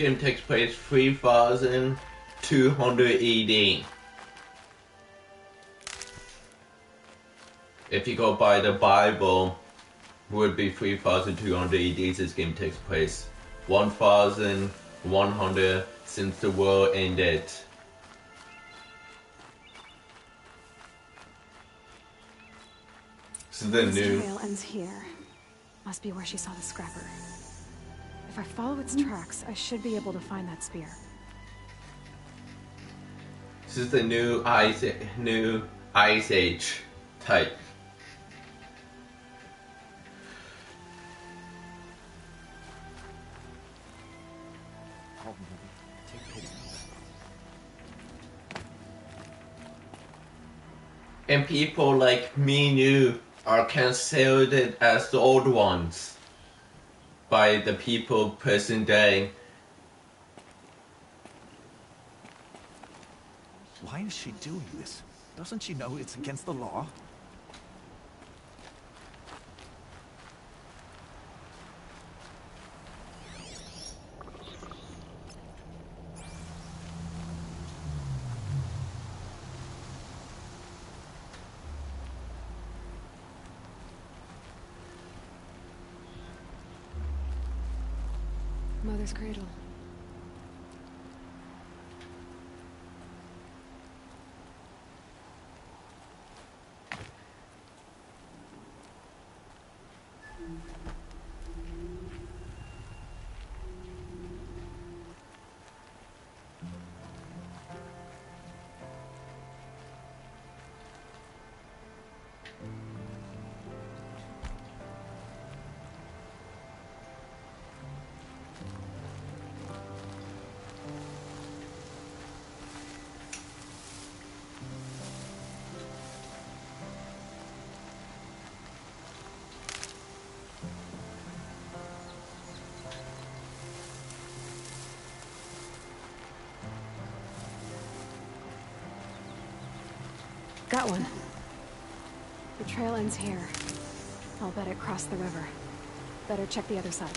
game takes place 3200 AD. If you go by the Bible, it would be 3200 AD. This game takes place 1100 since the world ended. This is the new trail ends here. Must be where she saw the scrapper. If I follow its tracks, I should be able to find that spear. This is the new Ice Age type. And people like me and you are considered as the old ones by the people present day. Why is she doing this? Doesn't she know it's against the law? Mother's cradle. Got one. The trail ends here. I'll bet it crossed the river. Better check the other side.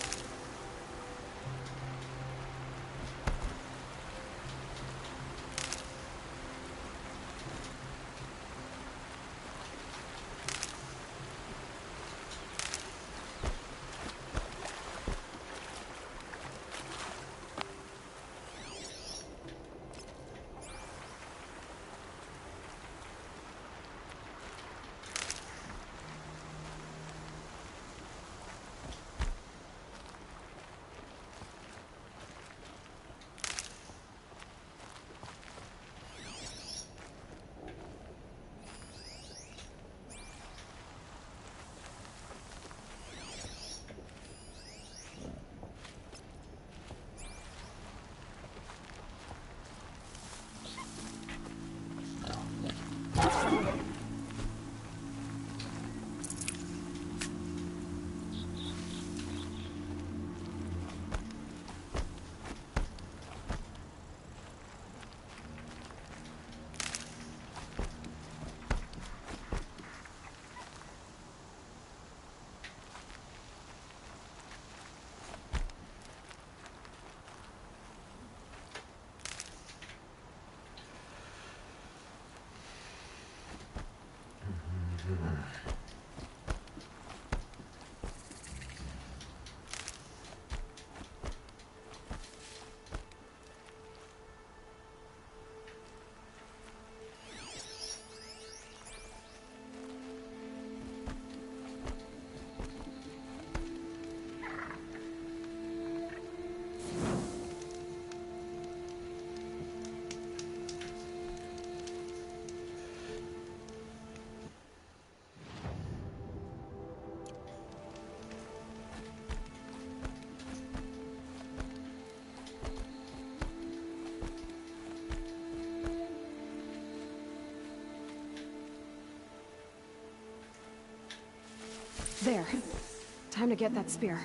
There. Time to get that spear.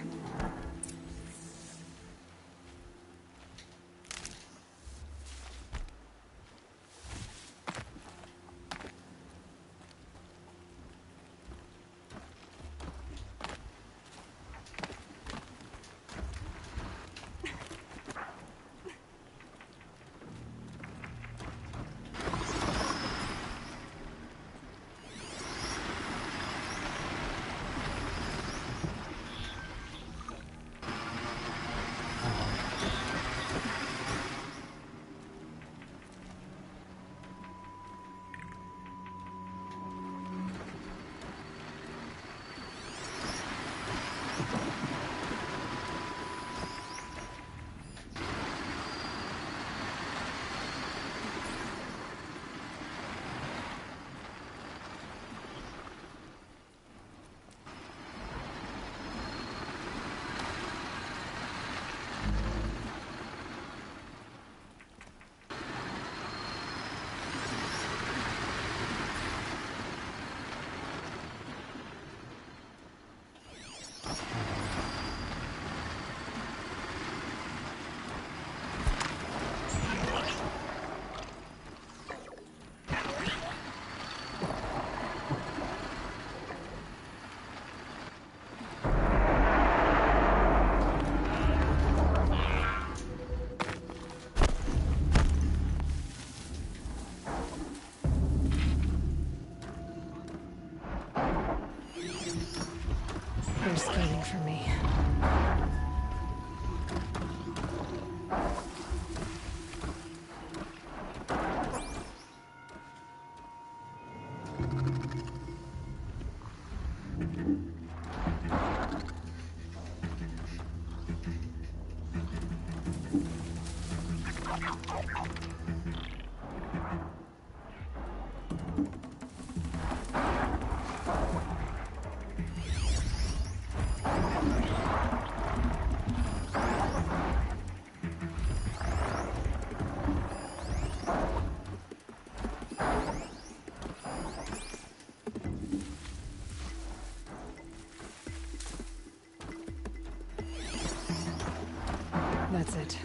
That's it.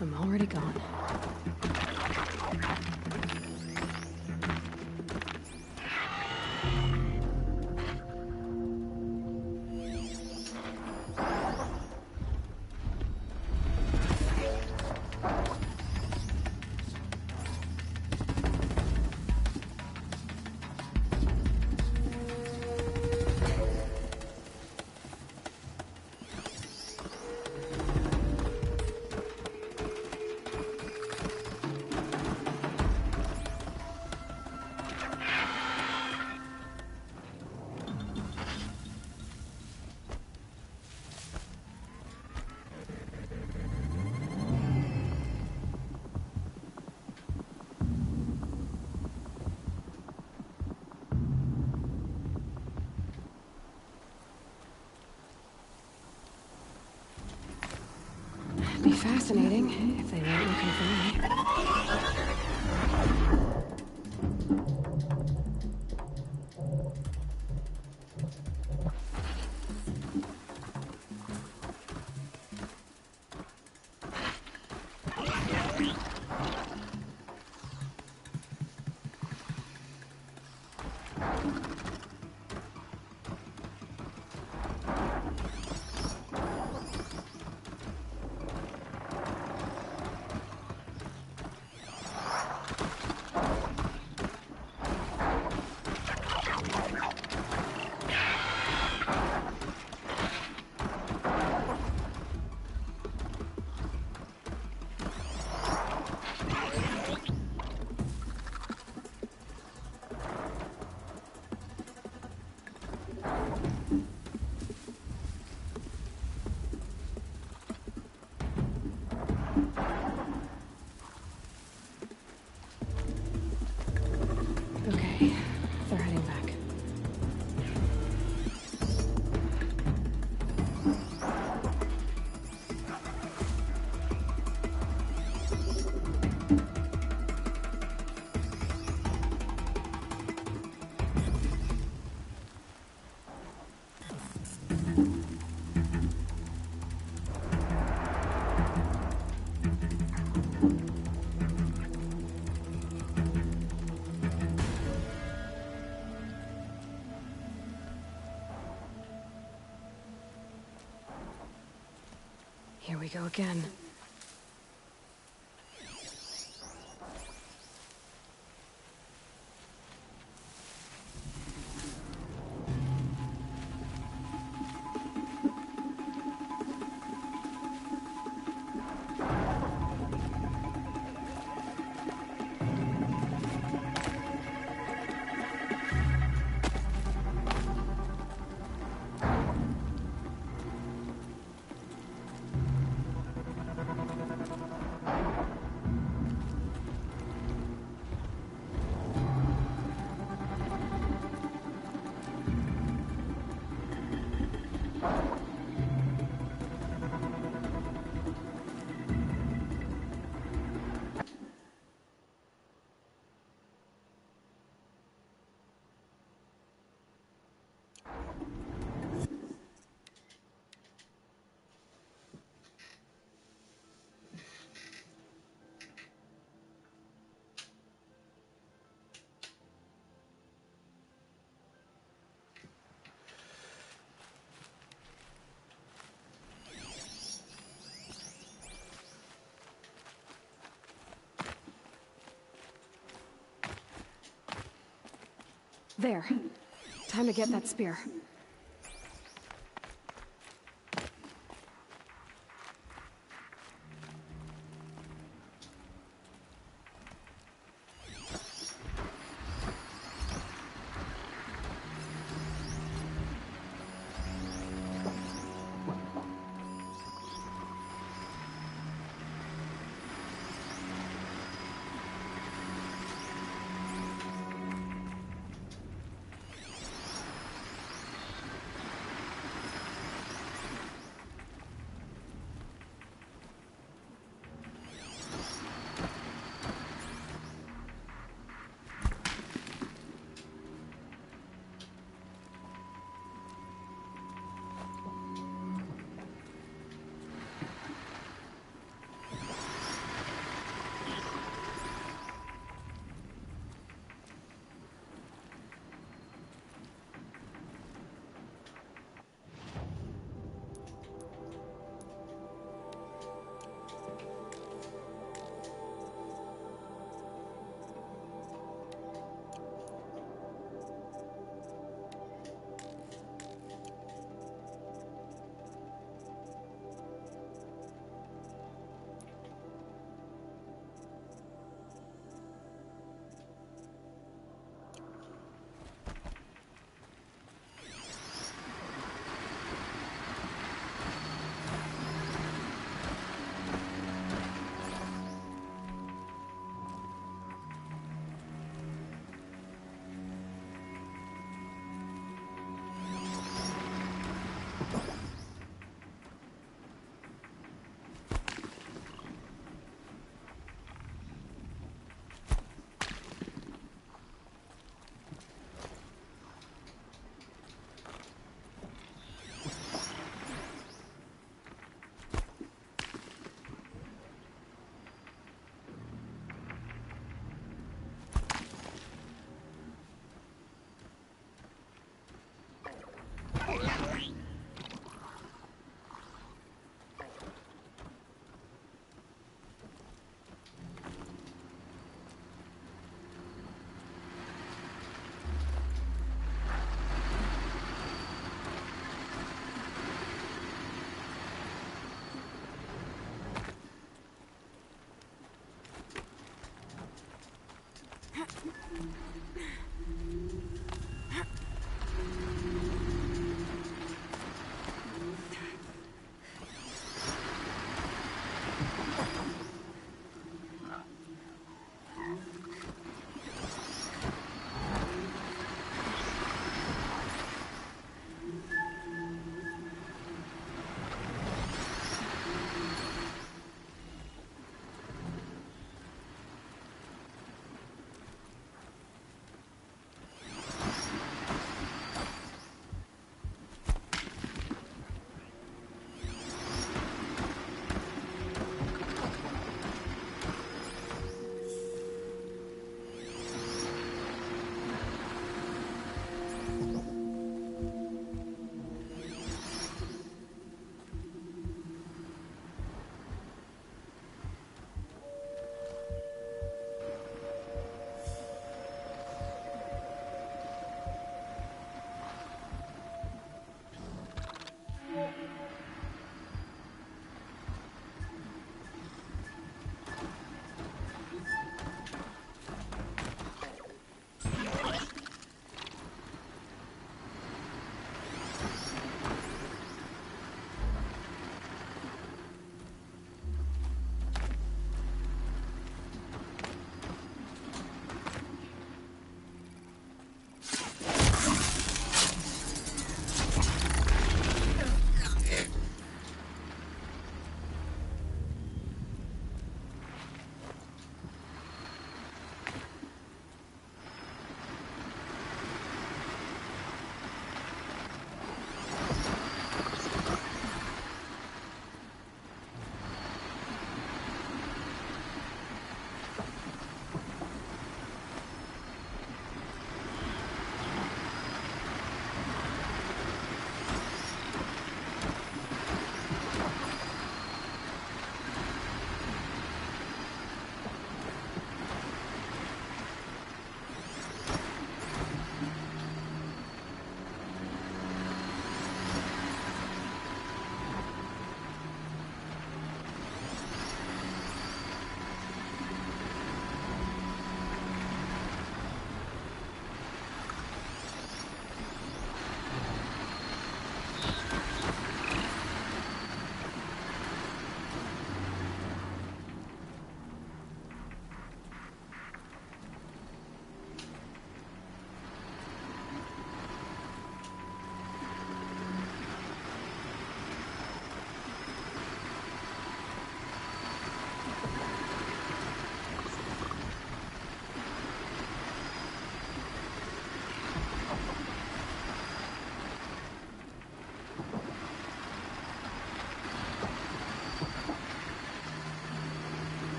I'm already gone. It'd be fascinating if they weren't looking for me. Okay, they're heading back. Here we go again. There. Time to get that spear.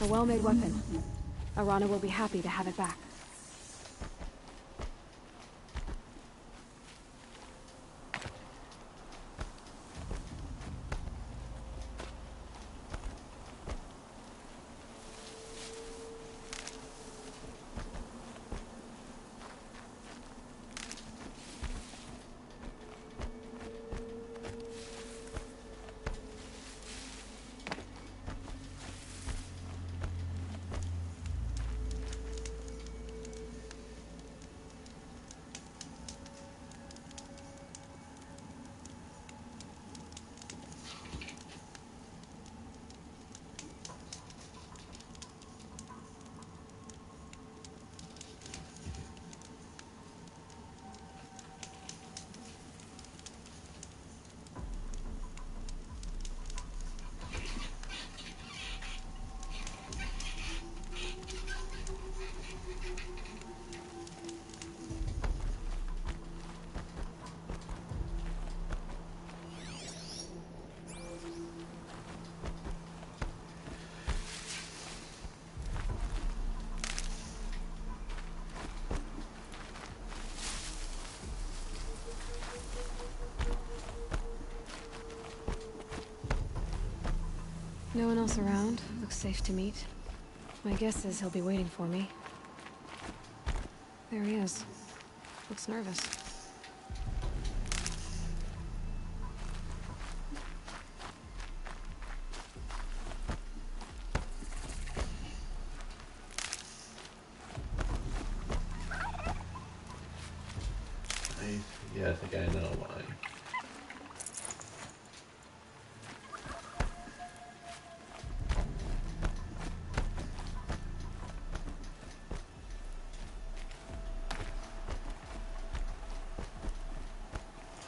A well-made weapon. Arana will be happy to have it back. No one else around. Looks safe to meet. My guess is he'll be waiting for me. There he is. Looks nervous. Yeah, I think I know why.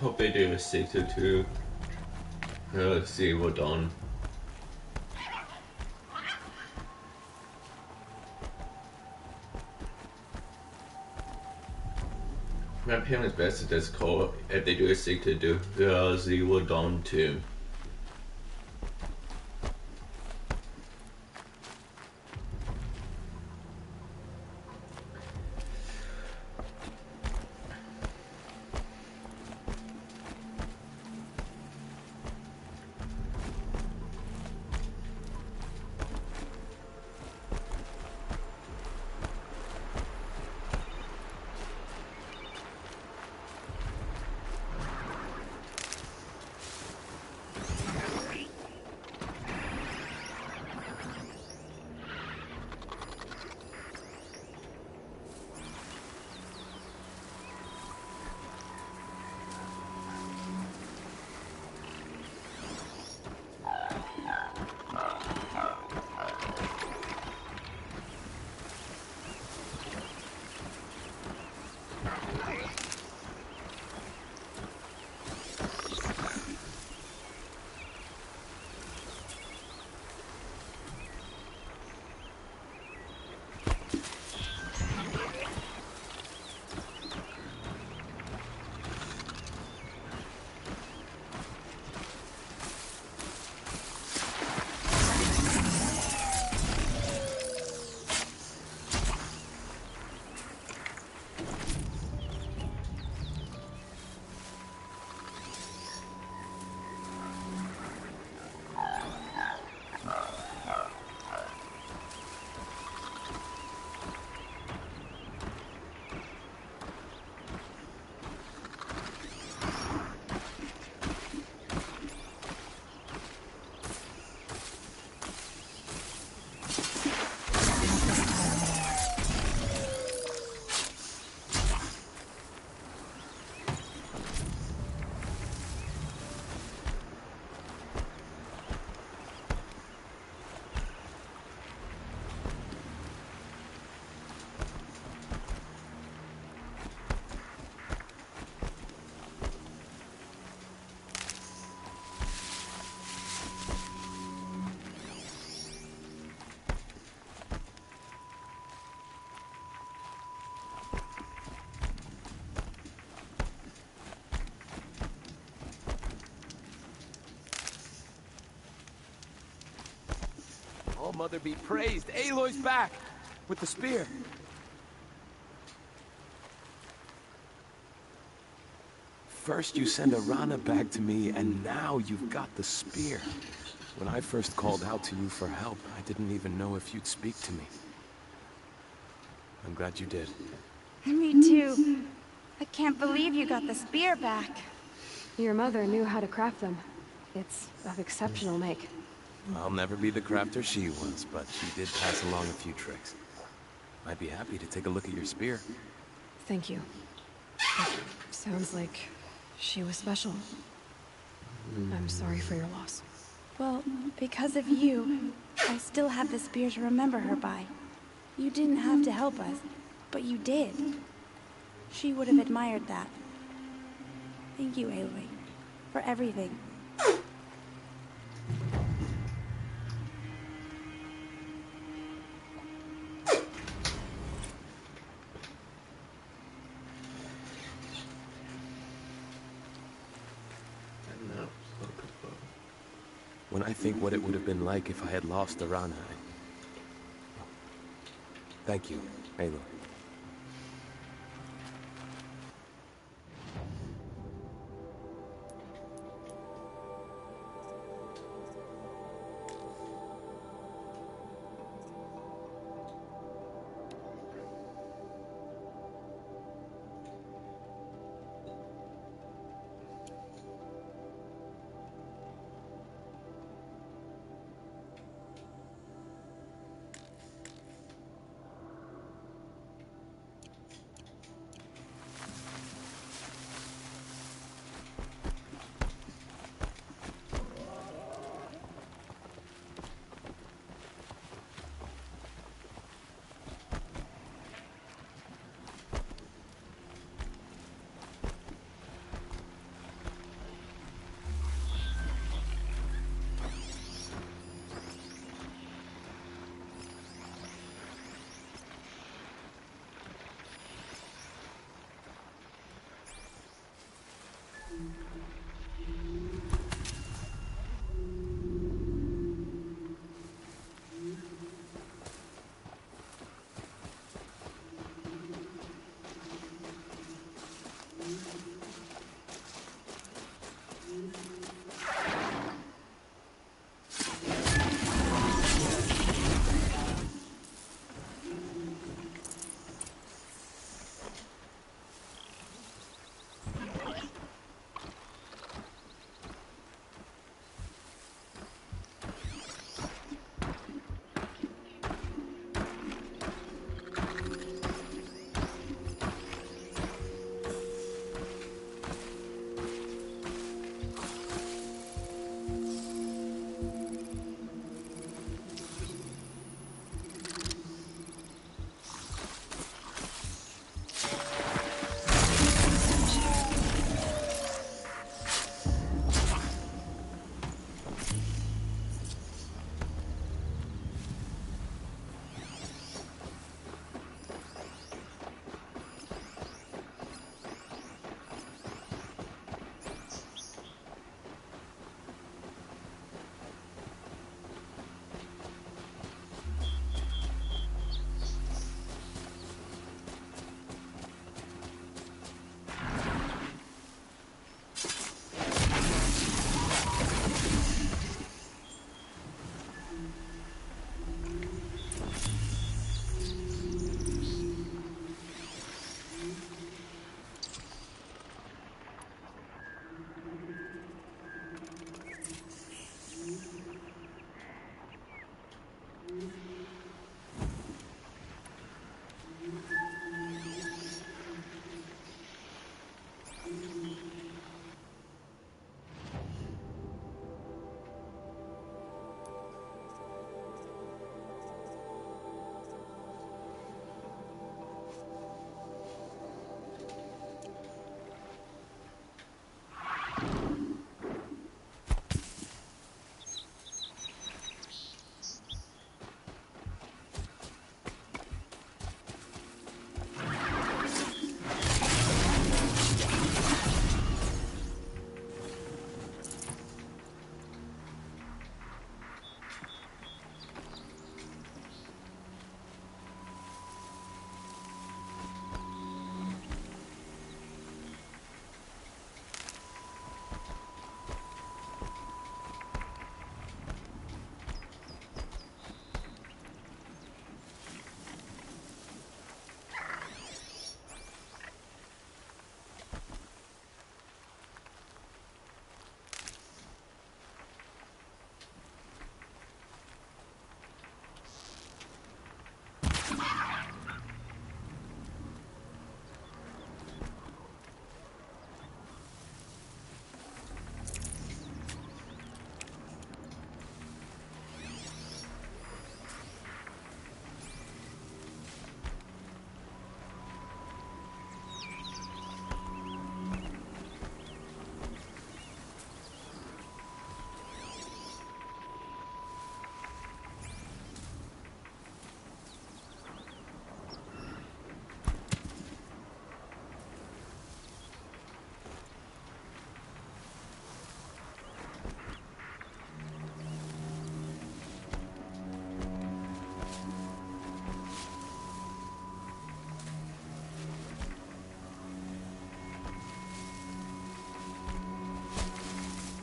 Hope they do a sector too. Let's see what on. My parents best to just call if they do a sector do see what on too. All Mother be praised. Aloy's back! With the spear. First you send Arana back to me, and now you've got the spear. When I first called out to you for help, I didn't even know if you'd speak to me. I'm glad you did. Me too. I can't believe you got the spear back. Your mother knew how to craft them. It's of exceptional make. I'll never be the crafter she was, but she did pass along a few tricks. I'd be happy to take a look at your spear. Thank you. It sounds like she was special. I'm sorry for your loss. Well, because of you, I still have the spear to remember her by. You didn't have to help us, but you did. She would have admired that. Thank you, Aloy, for everything. When I think what it would have been like if I had lost Arana, Thank you, Aloy.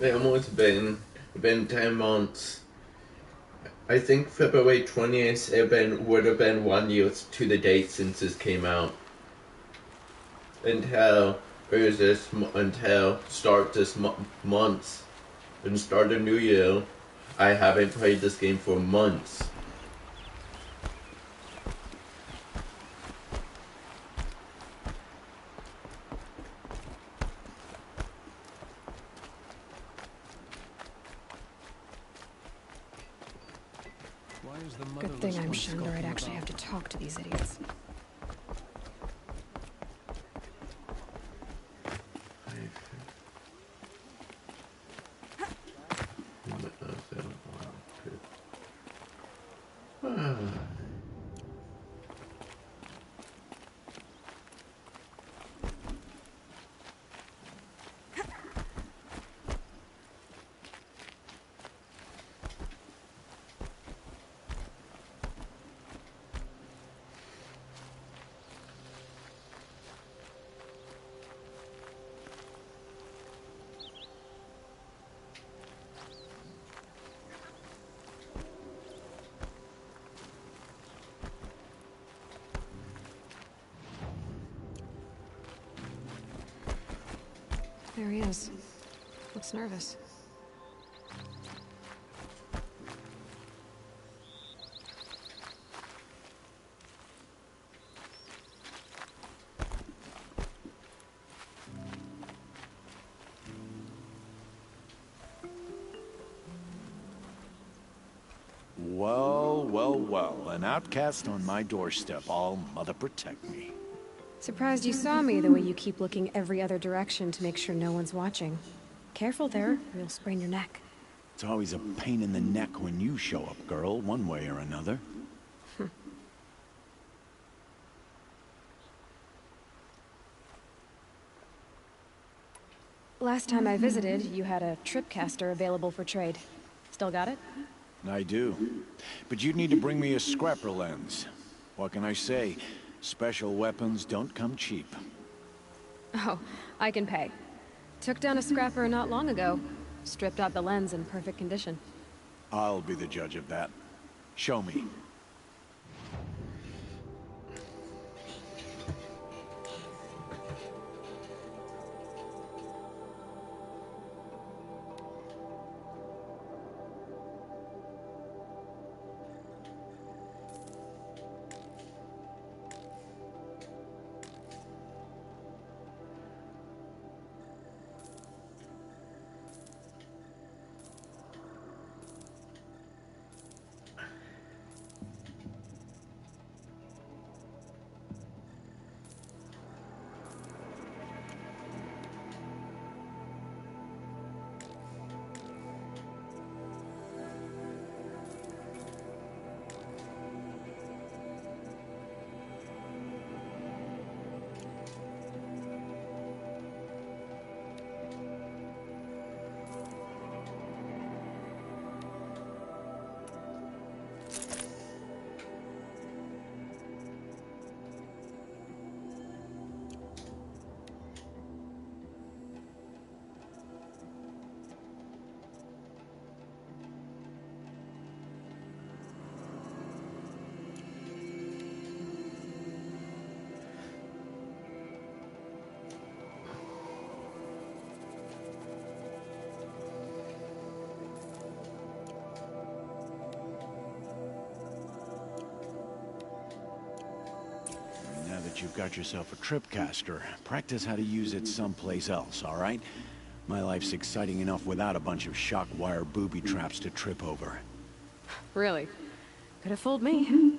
It almost been 10 months. I think February 20th would have been 1 year to the date since this came out. Until start this month and start the new year, I haven't played this game for months. Good thing I'm Shandor. I'd actually have to talk to these idiots. There he is. Looks nervous. Well, well, well. An outcast on my doorstep. All mother protect me. Surprised you saw me the way you keep looking every other direction to make sure no one's watching. Careful there, or you'll sprain your neck. It's always a pain in the neck when you show up, girl, one way or another. Last time I visited, you had a tripcaster available for trade. Still got it? I do. But you'd need to bring me a scrapper lens. What can I say? Special weapons don't come cheap. Oh, I can pay. Took down a scrapper not long ago. Stripped out the lens in perfect condition. I'll be the judge of that. Show me. Now that you've got yourself a tripcaster, practice how to use it someplace else, all right? My life's exciting enough without a bunch of shock wire booby traps to trip over. Really? Could have fooled me.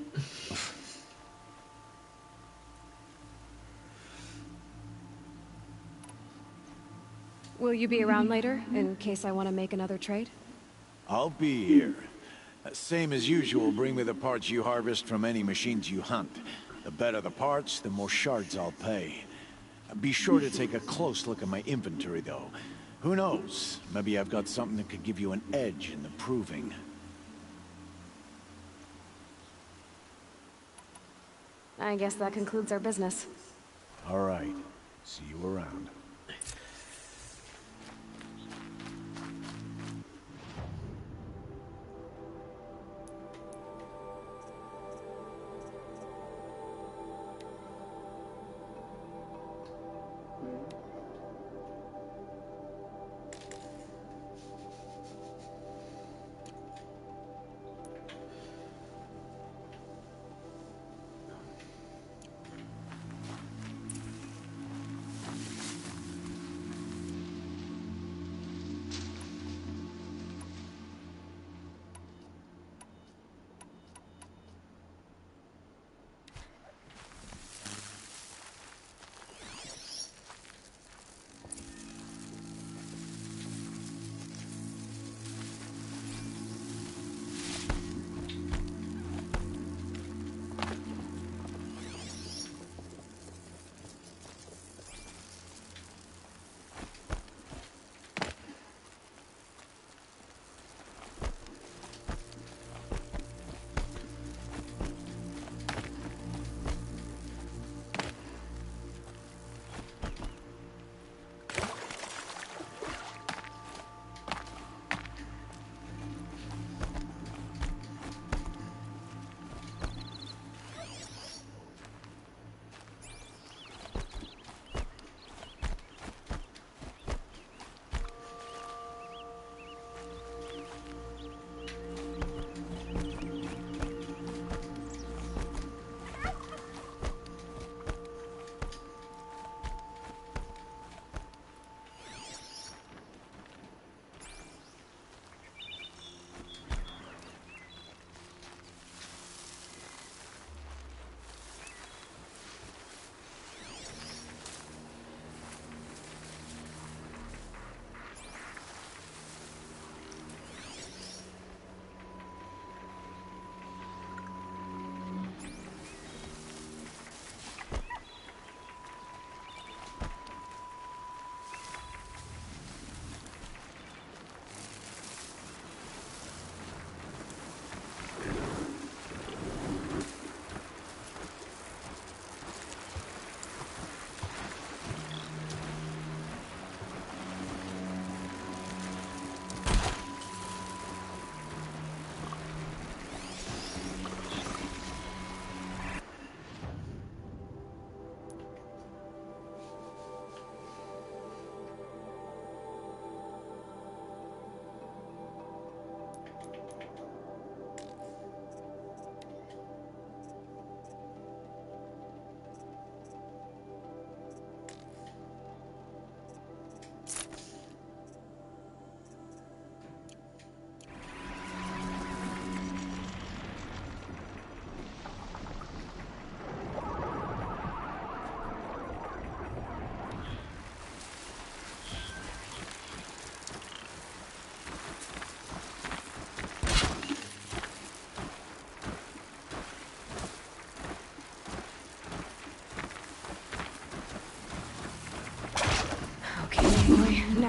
Will you be around later, in case I want to make another trade? I'll be here. Same as usual, bring me the parts you harvest from any machines you hunt. The better the parts, the more shards I'll pay. Be sure to take a close look at my inventory, though. Who knows? Maybe I've got something that could give you an edge in the proving. I guess that concludes our business. All right. See you around.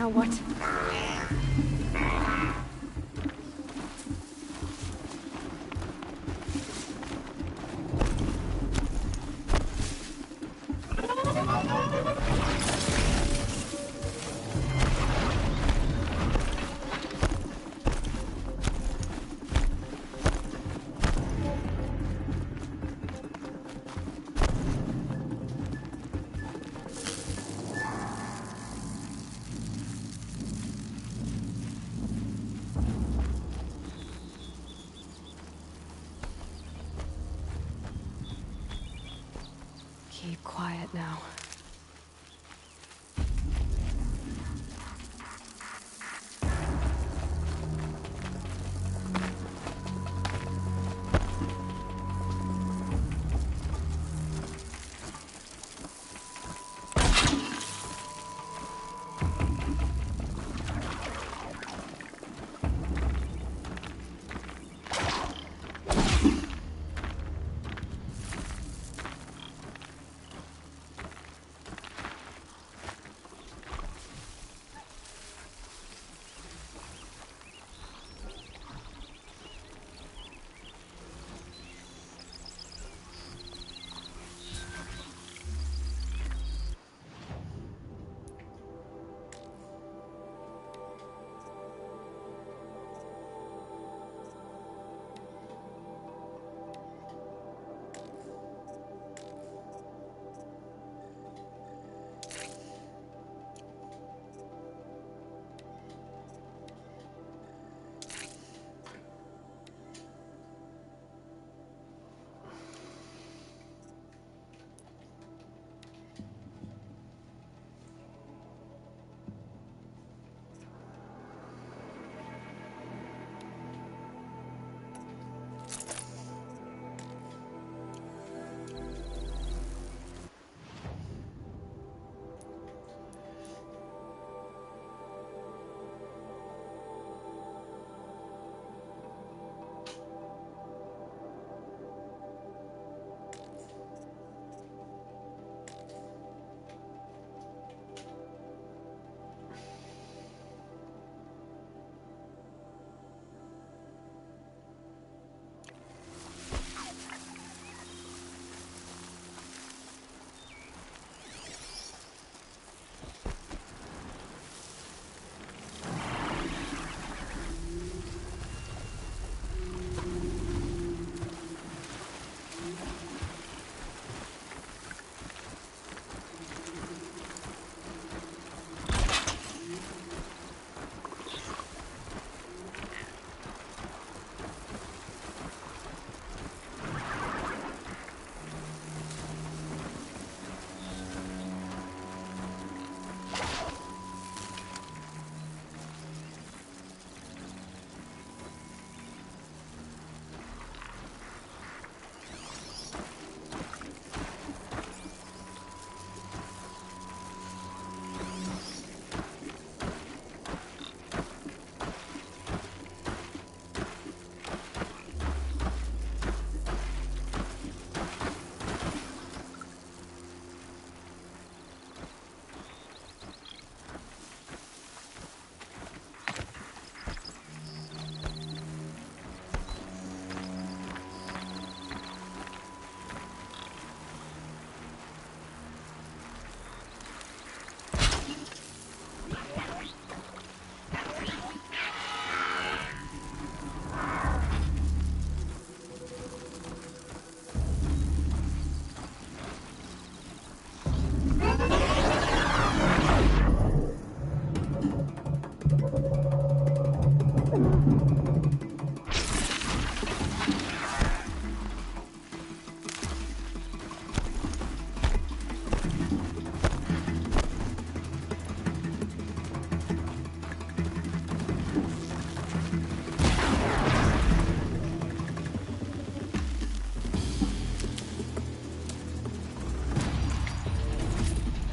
Now what? Keep quiet now.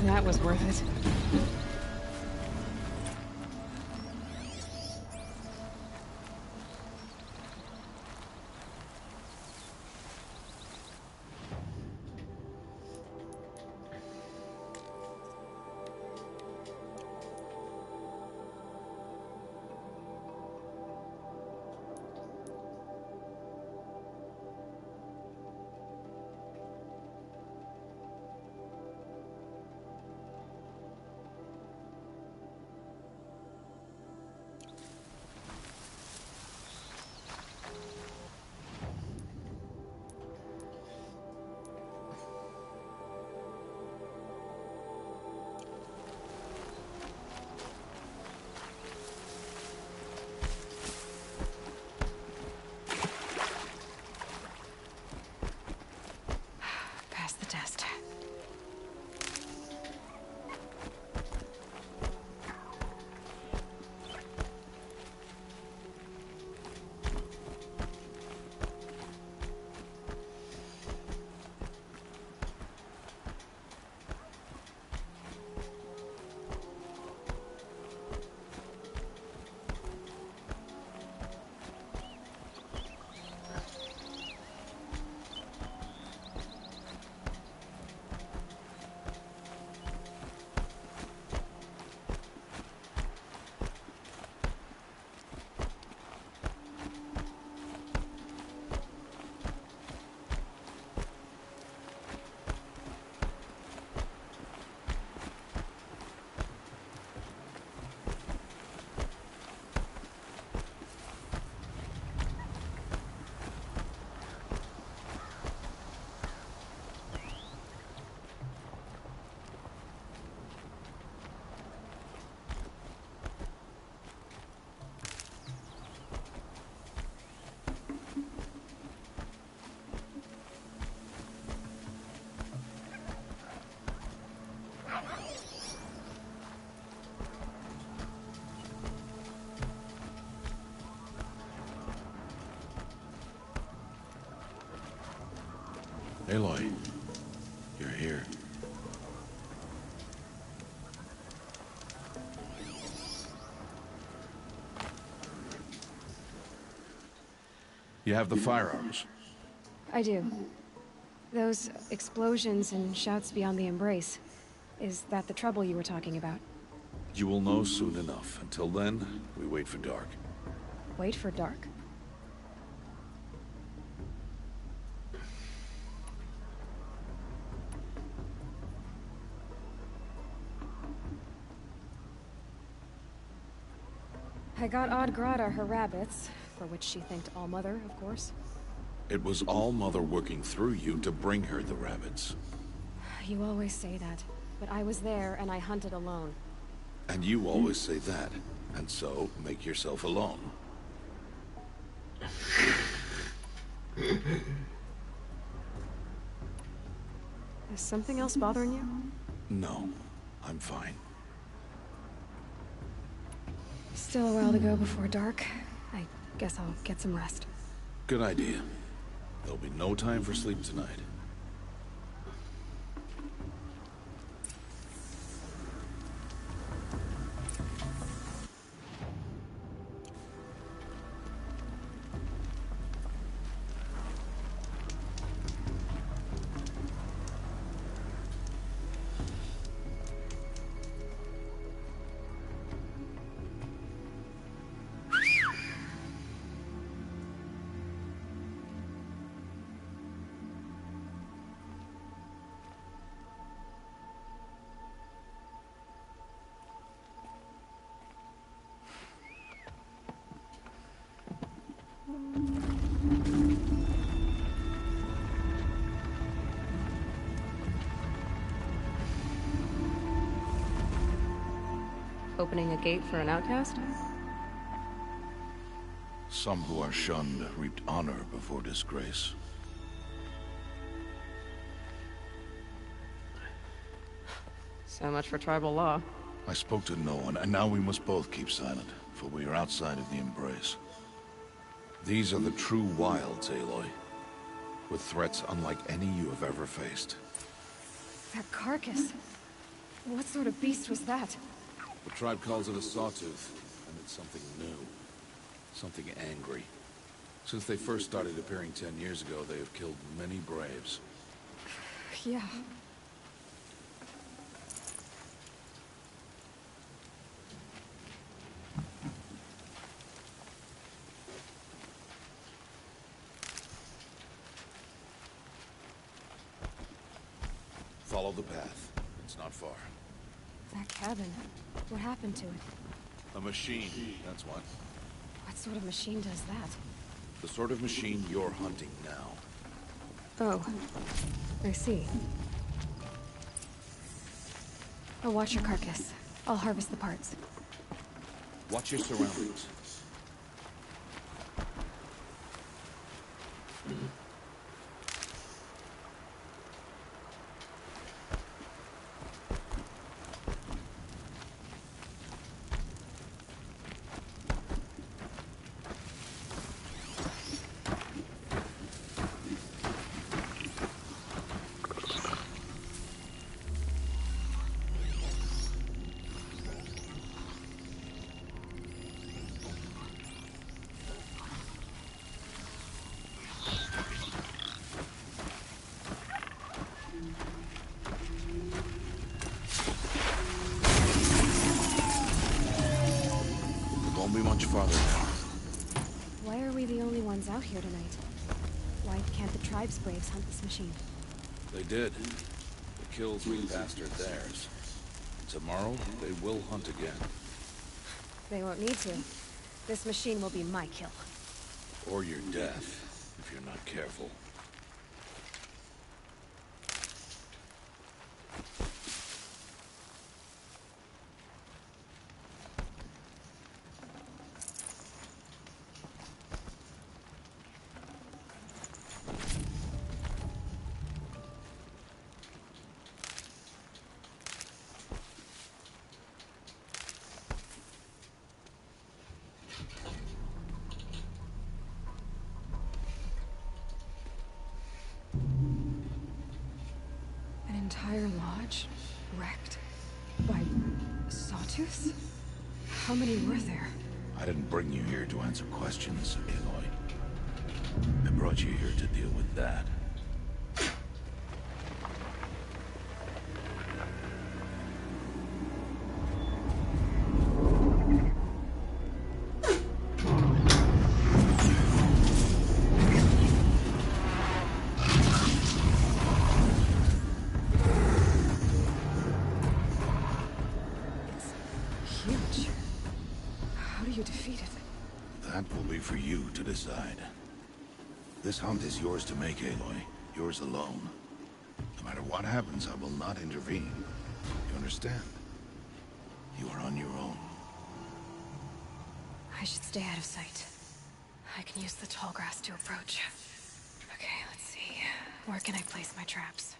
That was worth it. Aloy, you're here. You have the firearms. I do. Those explosions and shouts beyond the embrace. Is that the trouble you were talking about? You will know soon enough. Until then, we wait for dark. Wait for dark. I got Odd Grata her rabbits, for which she thanked Allmother, of course. It was Allmother working through you to bring her the rabbits. You always say that, but I was there and I hunted alone. And you always say that, and so make yourself alone. Is something else bothering you? No, I'm fine. Still a while to go before dark. I guess I'll get some rest. Good idea. There'll be no time for sleep tonight. Opening a gate for an outcast? Some who are shunned reaped honor before disgrace. So much for tribal law. I spoke to no one, and now we must both keep silent, for we are outside of the Embrace. These are the true wilds, Aloy, with threats unlike any you have ever faced. That carcass. What sort of beast was that? The tribe calls it a sawtooth, and it's something new. Something angry. Since they first started appearing 10 years ago, they have killed many braves. Yeah. Follow the path. It's not far. That cabin. What happened to it? A machine, that's what. What sort of machine does that? The sort of machine you're hunting now. Oh. I see. I'll watch your carcass. I'll harvest the parts. Watch your surroundings. Won't be much farther now. Why are we the only ones out here tonight? Why can't the tribe's braves hunt this machine? They did. The kills we passed are theirs. Tomorrow, they will hunt again. They won't need to. This machine will be my kill. Or your death, if you're not careful. entire lodge wrecked by sawtooths? How many were there? I didn't bring you here to answer questions, Aloy. I brought you here to deal with that. Huge. How do you defeat it? That will be for you to decide. This hunt is yours to make, Aloy. Yours alone. No matter what happens, I will not intervene. You understand? You are on your own. I should stay out of sight. I can use the tall grass to approach. Okay, let's see. Where can I place my traps?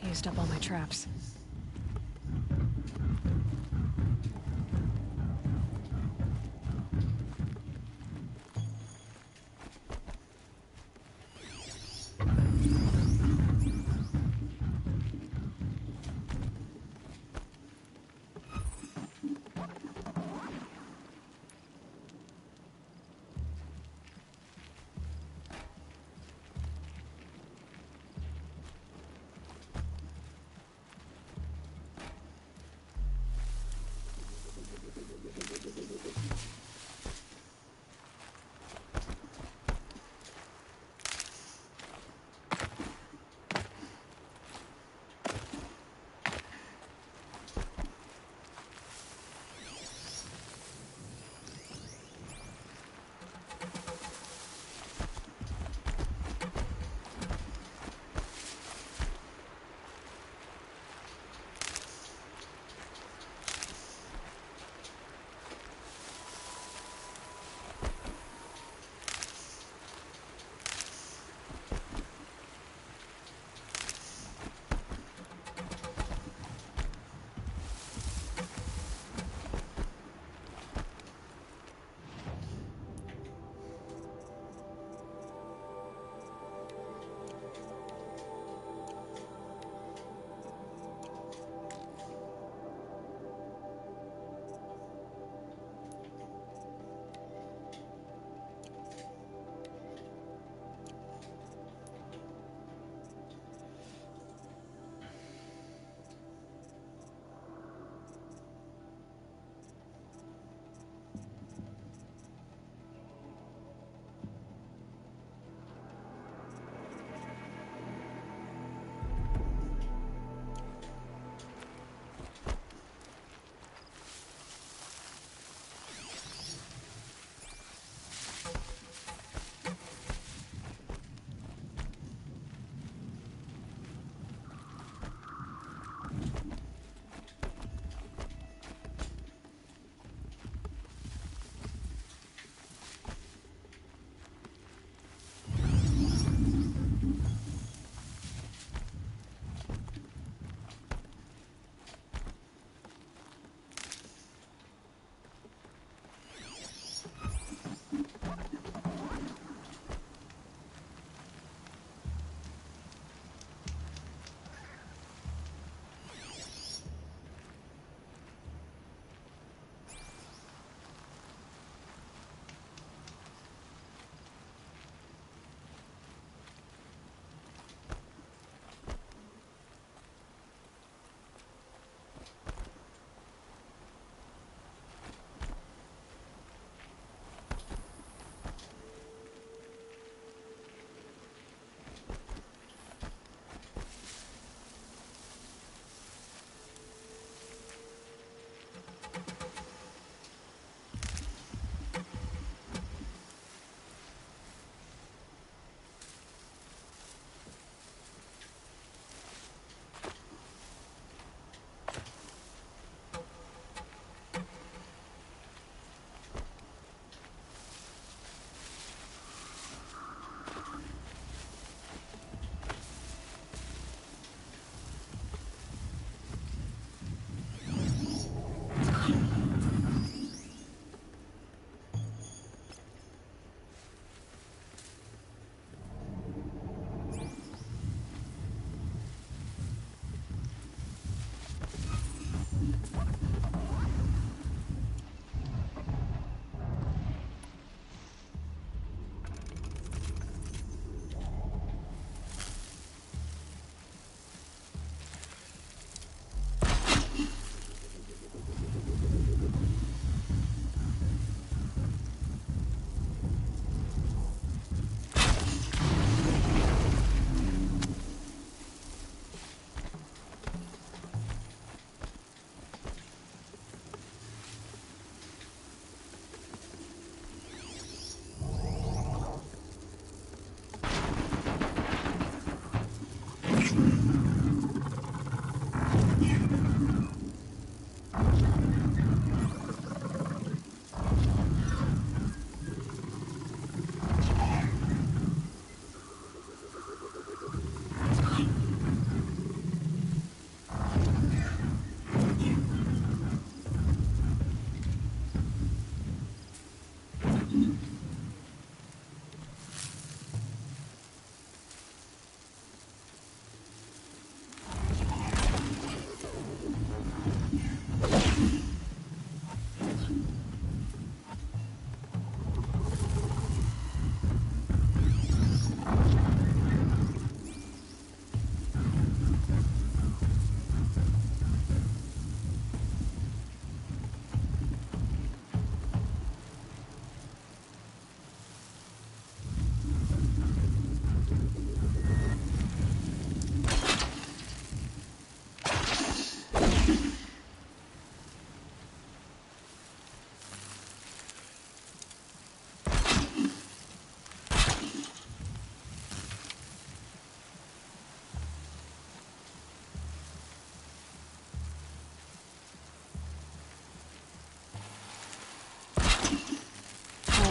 Used up all my traps.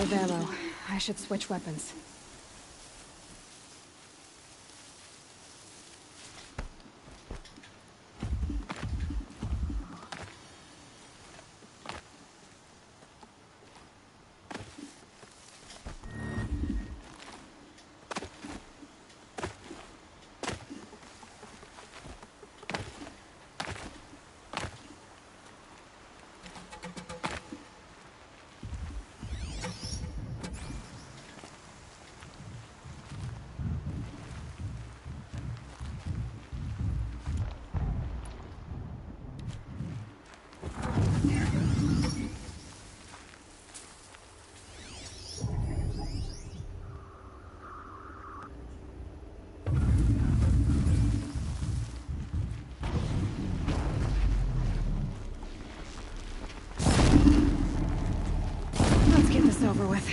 out of ammo. I should switch weapons. Let's get this over with.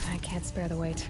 I can't spare the weight.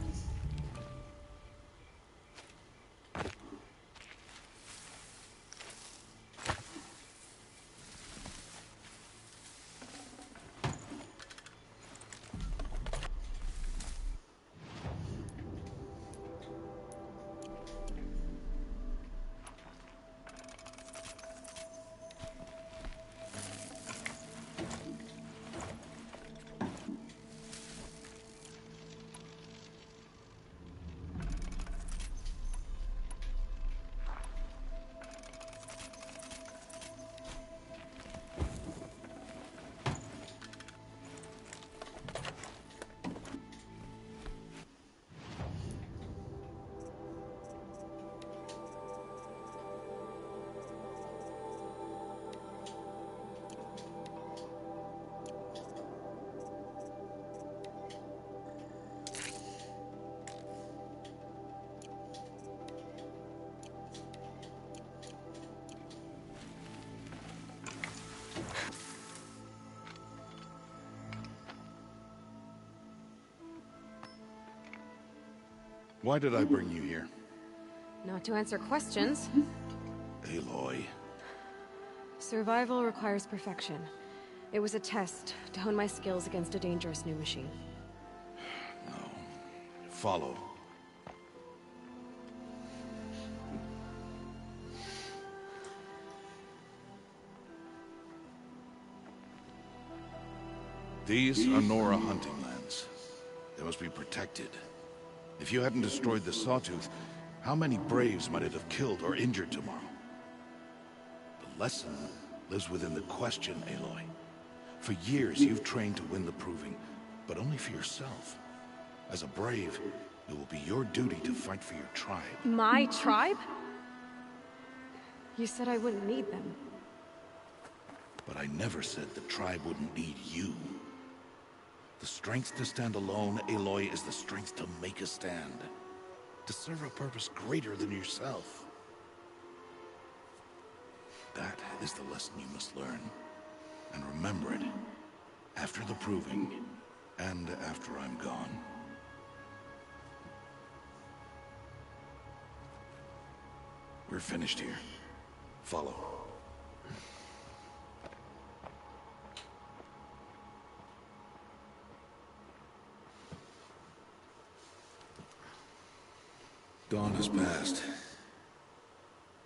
Why did I bring you here? Not to answer questions. Aloy. Survival requires perfection. It was a test to hone my skills against a dangerous new machine. No. Follow. These are Nora hunting lands. They must be protected. If you hadn't destroyed the Sawtooth, how many Braves might it have killed or injured tomorrow? The lesson lives within the question, Aloy. For years, you've trained to win the Proving, but only for yourself. As a Brave, it will be your duty to fight for your tribe. My tribe? You said I wouldn't need them. But I never said the tribe wouldn't need you. The strength to stand alone, Aloy, is the strength to make a stand. To serve a purpose greater than yourself. That is the lesson you must learn. And remember it. After the Proving, and after I'm gone. We're finished here. Follow. Dawn has passed.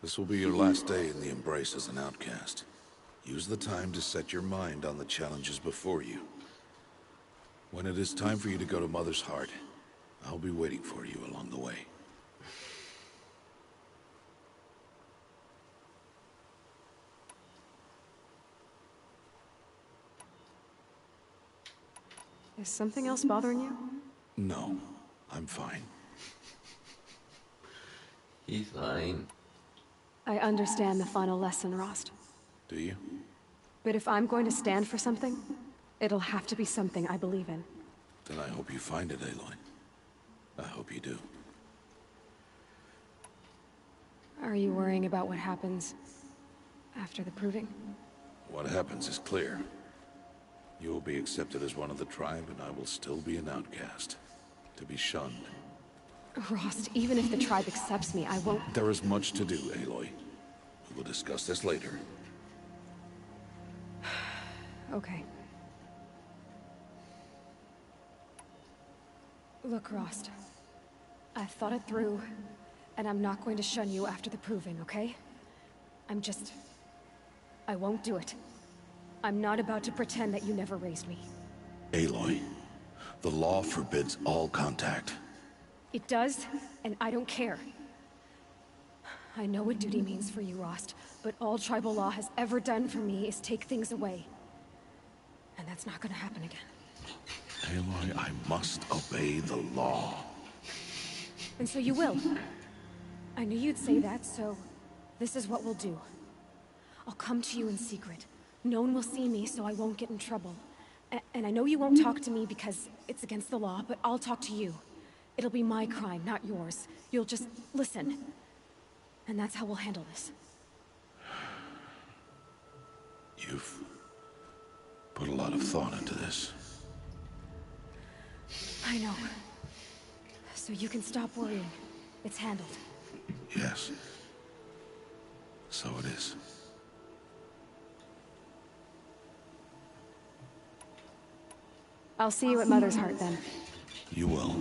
This will be your last day in the Embrace as an outcast. Use the time to set your mind on the challenges before you. When it is time for you to go to Mother's Heart, I'll be waiting for you along the way. Is something else bothering you? No, I'm fine. He's lying. I understand the final lesson, Rost. Do you? But if I'm going to stand for something, it'll have to be something I believe in. Then I hope you find it, Aloy. I hope you do. Are you worrying about what happens after the proving? What happens is clear. You will be accepted as one of the tribe, and I will still be an outcast. To be shunned. Rost, even if the tribe accepts me, I won't... There is much to do, Aloy. We will discuss this later. Okay. Look, Rost. I've thought it through, and I'm not going to shun you after the proving, okay? I won't do it. I'm not about to pretend that you never raised me. Aloy, the law forbids all contact. It does, and I don't care. I know what duty means for you, Rost, but all tribal law has ever done for me is take things away. And that's not gonna happen again. Aloy, I must obey the law. And so you will. I knew you'd say that, so this is what we'll do. I'll come to you in secret. No one will see me, so I won't get in trouble. And I know you won't talk to me because it's against the law, but I'll talk to you. It'll be my crime, not yours. You'll just listen. And that's how we'll handle this. You've put a lot of thought into this. I know. So you can stop worrying. It's handled. Yes. So it is. I'll see you at Mother's Heart then. You will.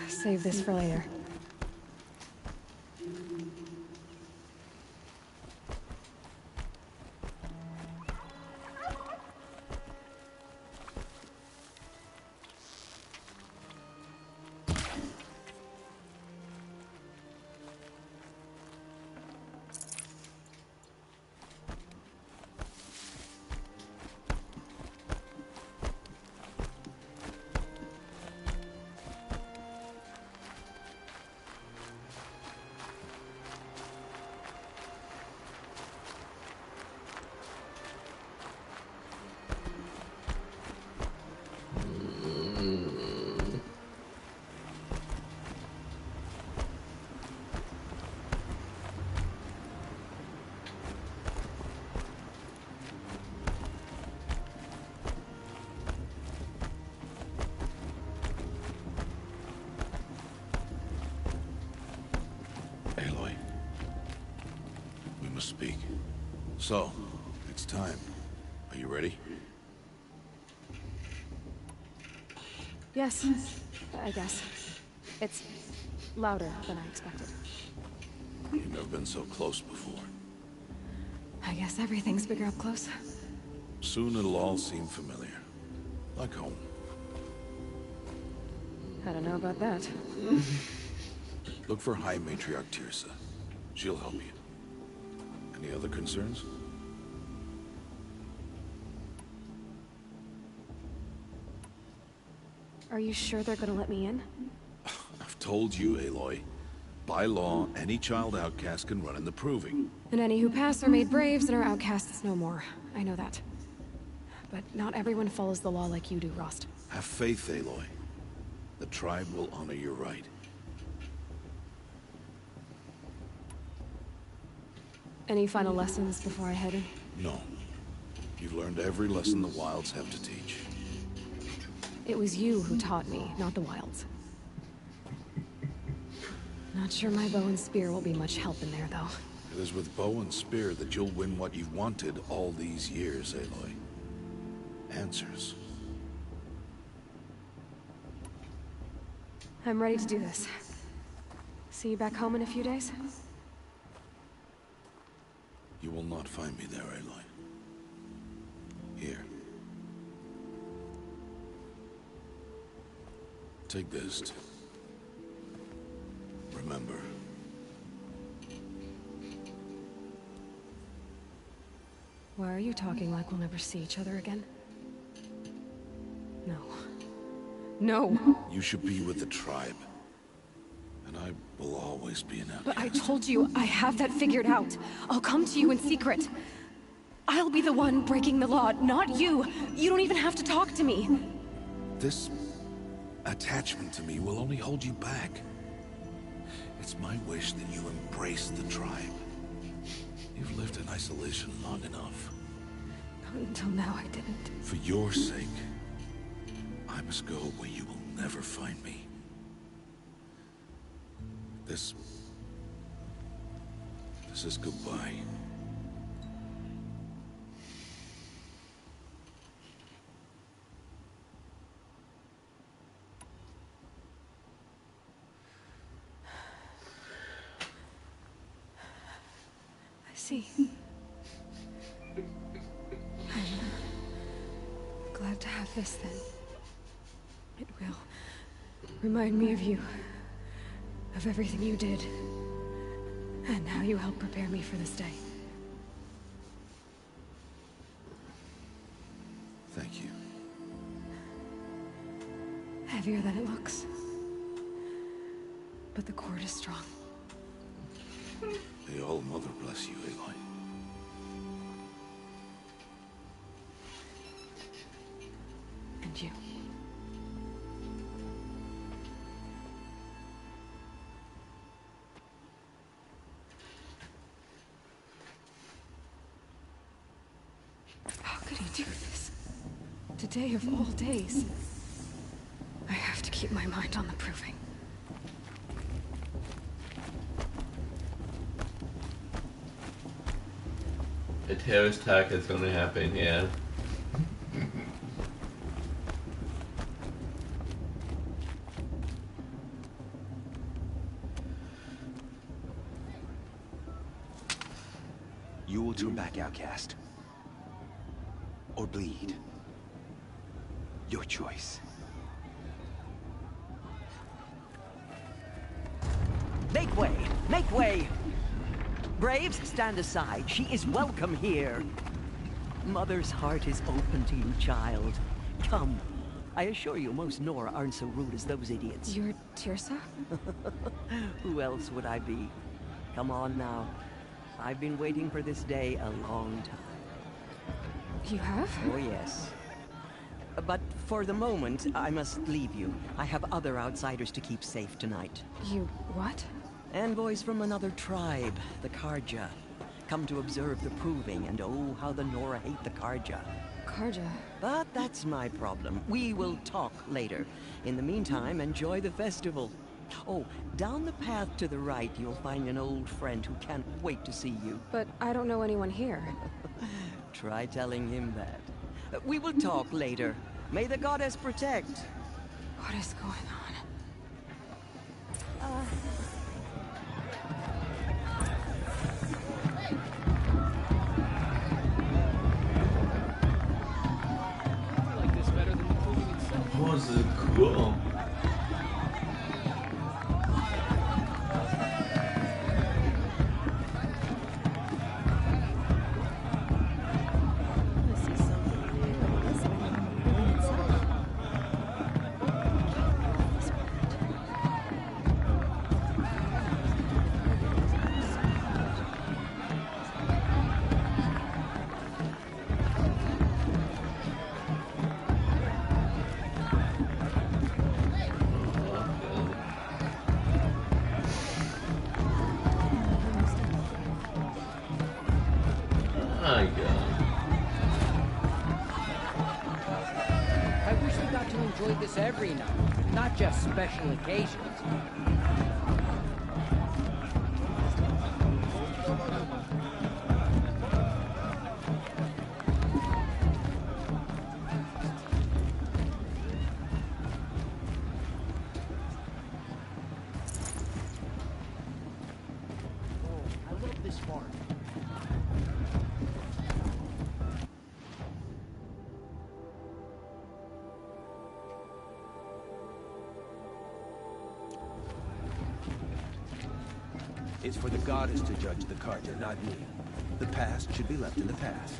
Save this for later. speak. So, it's time. Are you ready? Yes, I guess. It's louder than I expected. You've never been so close before. I guess everything's bigger up close. Soon it'll all seem familiar. Like home. I don't know about that. Look for High Matriarch Teersa. She'll help you. Any other concerns? Are you sure they're gonna let me in? I've told you, Aloy. By law, any child outcast can run in the Proving. And any who pass are made braves and are outcasts no more. I know that. But not everyone follows the law like you do, Rost. Have faith, Aloy. The tribe will honor your right. Any final lessons before I head in? No. You've learned every lesson the Wilds have to teach. It was you who taught me, not the Wilds. Not sure my bow and spear will be much help in there, though. It is with bow and spear that you'll win what you've wanted all these years, Aloy. Answers. I'm ready to do this. See you back home in a few days? You will not find me there, Aloy. Here. Take this. Remember. Why are you talking like we'll never see each other again? No. No! You should be with the tribe. And I will always be an outcast. But I told you, I have that figured out. I'll come to you in secret. I'll be the one breaking the law, not you. You don't even have to talk to me. This attachment to me will only hold you back. It's my wish that you embrace the tribe. You've lived in isolation long enough. Until now, I didn't. For your sake, I must go where you will never find me. This is goodbye. I see. I'm glad to have this, then. It will remind me of you. Of everything you did. And how you helped prepare me for this day. Thank you. Heavier than it looks. But the cord is strong. May All-Mother bless you, Aloy. And you. How could he do this? Today of all days. I have to keep my mind on the Proving. A terrorist attack is gonna happen, yeah. You will turn back, outcast. Or bleed. Your choice. Make way! Make way! Braves, stand aside. She is welcome here. Mother's heart is open to you, child. Come. I assure you, most Nora aren't so rude as those idiots. You're Teersa? Who else would I be? Come on now. I've been waiting for this day a long time. You have? Oh, yes. But for the moment, I must leave you. I have other outsiders to keep safe tonight. You what? Envoys from another tribe, the Carja. Come to observe the Proving, and oh, how the Nora hate the Carja. Carja. But that's my problem. We will talk later. In the meantime, enjoy the festival. Oh, down the path to the right, you'll find an old friend who can't wait to see you. But I don't know anyone here. Try telling him that. We will talk later. May the goddess protect. What is going on? Was it cool? My God. I wish we got to enjoy this every night, not just special occasions. Oh, I love this farm. It's for the goddess to judge the Carja, not me. The past should be left in the past.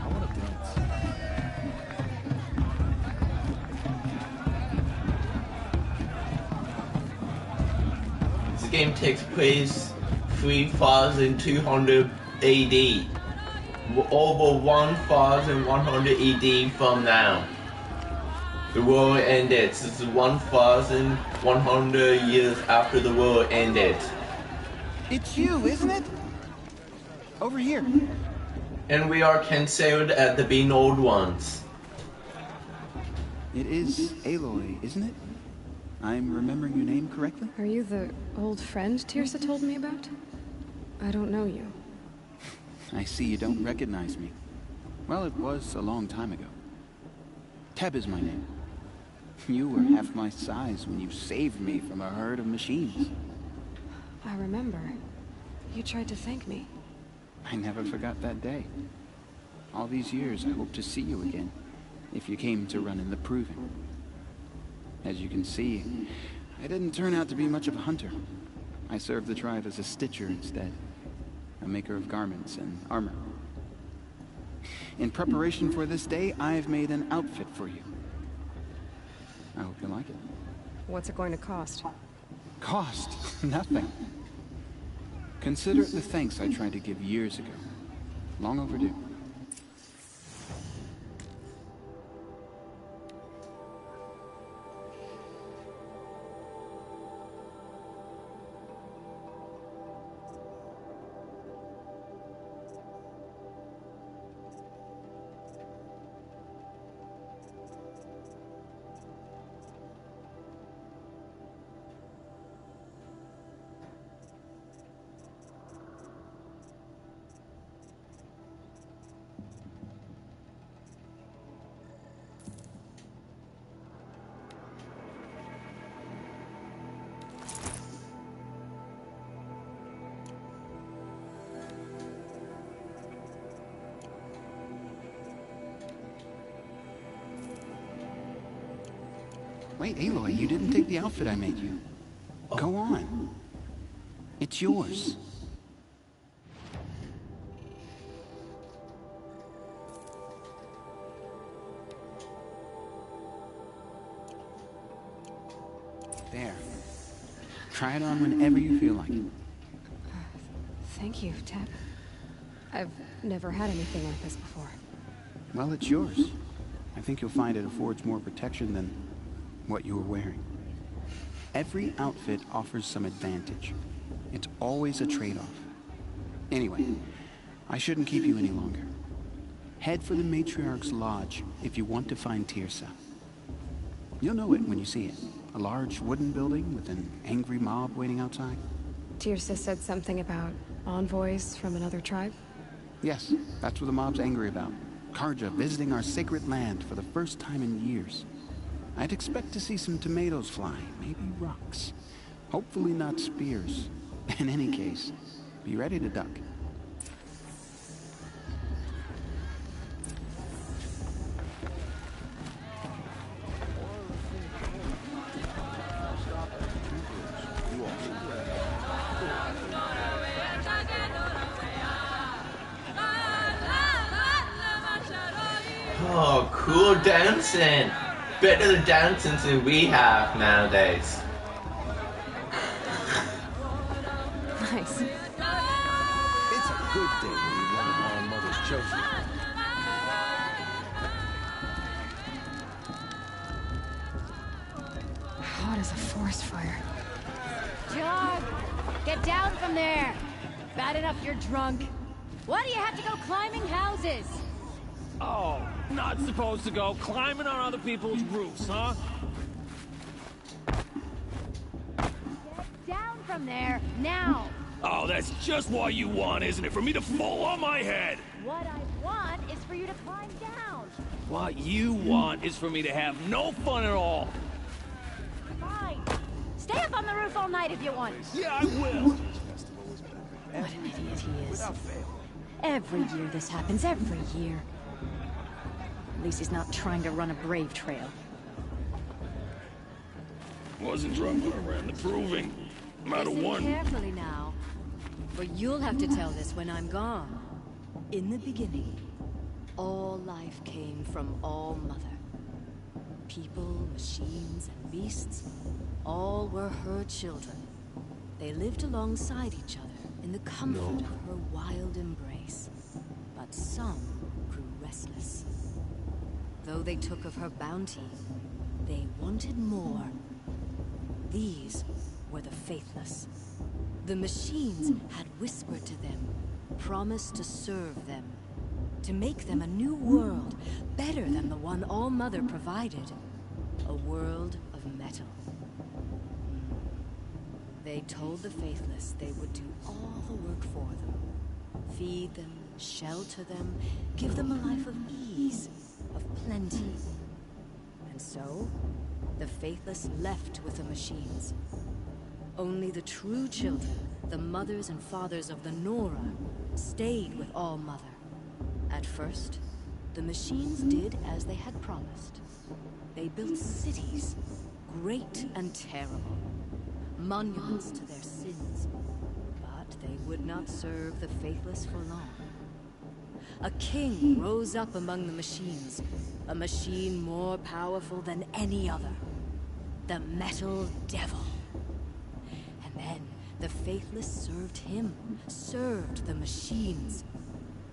I want to dance. This game takes place 3200 AD. Over 1100 AD from now. The world ended. This is 1100 years after the world ended. It's you, isn't it? Over here. And we are considered as the being old ones. It is Aloy, isn't it? I'm remembering your name correctly? Are you the old friend Tirsa told me about? I don't know you. I see you don't recognize me. Well, it was a long time ago. Teb is my name. You were half my size when you saved me from a herd of machines. I remember. You tried to thank me. I never forgot that day. All these years, I hope to see you again, if you came to run in the Proving. As you can see, I didn't turn out to be much of a hunter. I served the tribe as a stitcher instead, a maker of garments and armor. In preparation for this day, I've made an outfit for you. I hope you like it. What's it going to cost? Cost? Nothing. Consider it the thanks I tried to give years ago. Long overdue. Wait, Aloy, you didn't take the outfit I made you. Go on. It's yours. There. Try it on whenever you feel like it. Thank you, Teb. I've never had anything like this before. Well, it's yours. I think you'll find it affords more protection than what you were wearing. Every outfit offers some advantage. It's always a trade-off. Anyway, I shouldn't keep you any longer. Head for the Matriarch's Lodge if you want to find Tirsa. You'll know it when you see it. A large wooden building with an angry mob waiting outside. Tirsa said something about envoys from another tribe? Yes, that's what the mob's angry about. Karja visiting our sacred land for the first time in years. I'd expect to see some tomatoes fly, maybe rocks. Hopefully not spears. In any case, be ready to duck. Oh, cool dancing! Better dancing than we have nowadays. Nice. It's a good day when you one of our mother's chosen. Hot as a forest fire. Jog! Get down from there! Bad enough you're drunk. Why do you have to go climbing houses? Oh, not supposed to go climbing on other people's roofs, huh? Get down from there, now! Oh, that's just what you want, isn't it? For me to fall on my head! What I want is for you to climb down! What you want is for me to have no fun at all! Fine! Stay up on the roof all night if you want! Yeah, I will! What an idiot he is. Every year this happens, every year. At least he's not trying to run a brave trail. Wasn't drunk when I ran the proving. I'm out of Listen one. carefully now, for you'll have to tell this when I'm gone. In the beginning, all life came from All Mother. People, machines, and beasts, all were her children. They lived alongside each other in the comfort of her wild embrace. But some grew restless. Though they took of her bounty, they wanted more. These were the Faithless. The machines had whispered to them, promised to serve them, to make them a new world, better than the one All Mother provided. A world of metal. They told the Faithless they would do all the work for them. Feed them, shelter them, give them a life of ease, of plenty. And so, the Faithless left with the machines. Only the true children, the mothers and fathers of the Nora, stayed with All Mother. At first, the machines did as they had promised. They built cities, great and terrible, monuments to their sins. But they would not serve the Faithless for long. A king rose up among the machines, a machine more powerful than any other. The Metal Devil. And then the Faithless served him, served the machines.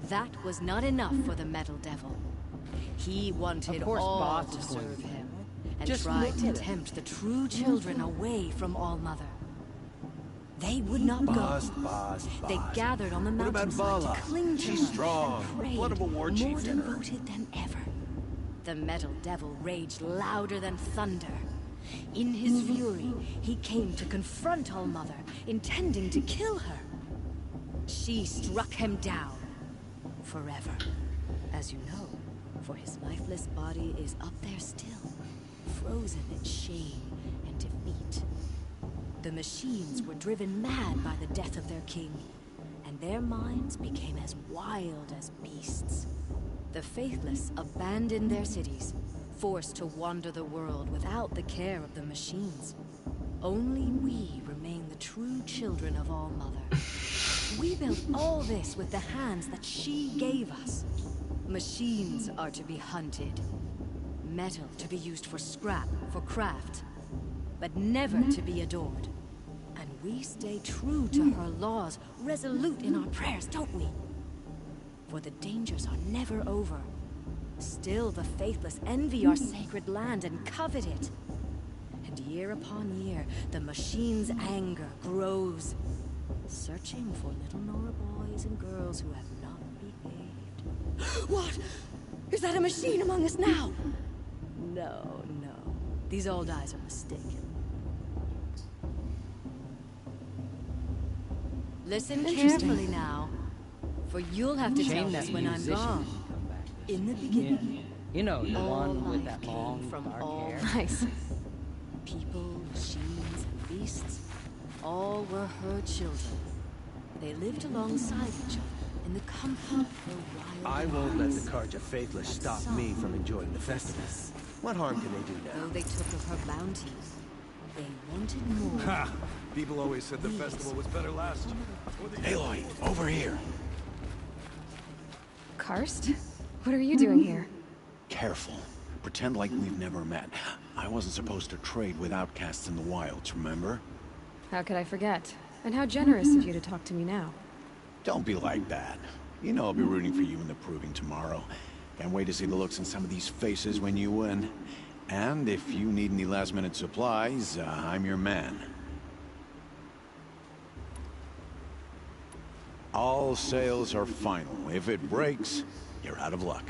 That was not enough for the Metal Devil. He wanted all to serve him, and tried to tempt the true children away from All Mother. They would not go. They gathered on the mountainside to cling to She's her strong. and prayed, Blood of a war chief more in her. devoted than ever. The Metal Devil raged louder than thunder. In his fury, he came to confront All Mother, intending to kill her. She struck him down. Forever. As you know, for his lifeless body is up there still, frozen in shame and defeat. The machines were driven mad by the death of their king, and their minds became as wild as beasts. The Faithless abandoned their cities, forced to wander the world without the care of the machines. Only we remain the true children of All Mother. We built all this with the hands that she gave us. Machines are to be hunted. Metal to be used for scrap, for craft. But never to be adored. And we stay true to her laws, resolute in our prayers, don't we? For the dangers are never over. Still the Faithless envy our sacred land and covet it. And year upon year, the machine's anger grows, searching for little Nora boys and girls who have not behaved. What? Is that a machine among us now? No, no. These old eyes are mistaken. Listen carefully now, for you'll have to tell us when I'm gone. In the beginning, Yeah. You know, the all one with life that long, came from dark all hair. Nice. people, machines, and beasts. All were her children. They lived alongside each other in the comfort of her wild I won't let lives. the Carja Faithless stop me from enjoying the festival. What harm can they do now? Though they took of her bounty, they wanted more. Ha! People always said the festival was better last year. Aloy, over here. Karst? What are you doing here? Careful. Pretend like we've never met. I wasn't supposed to trade with outcasts in the wilds, remember? How could I forget? And how generous of you to talk to me now. Don't be like that. You know I'll be rooting for you in the proving tomorrow. Can't wait to see the looks on some of these faces when you win. And if you need any last-minute supplies, I'm your man. All sales are final. If it breaks, you're out of luck.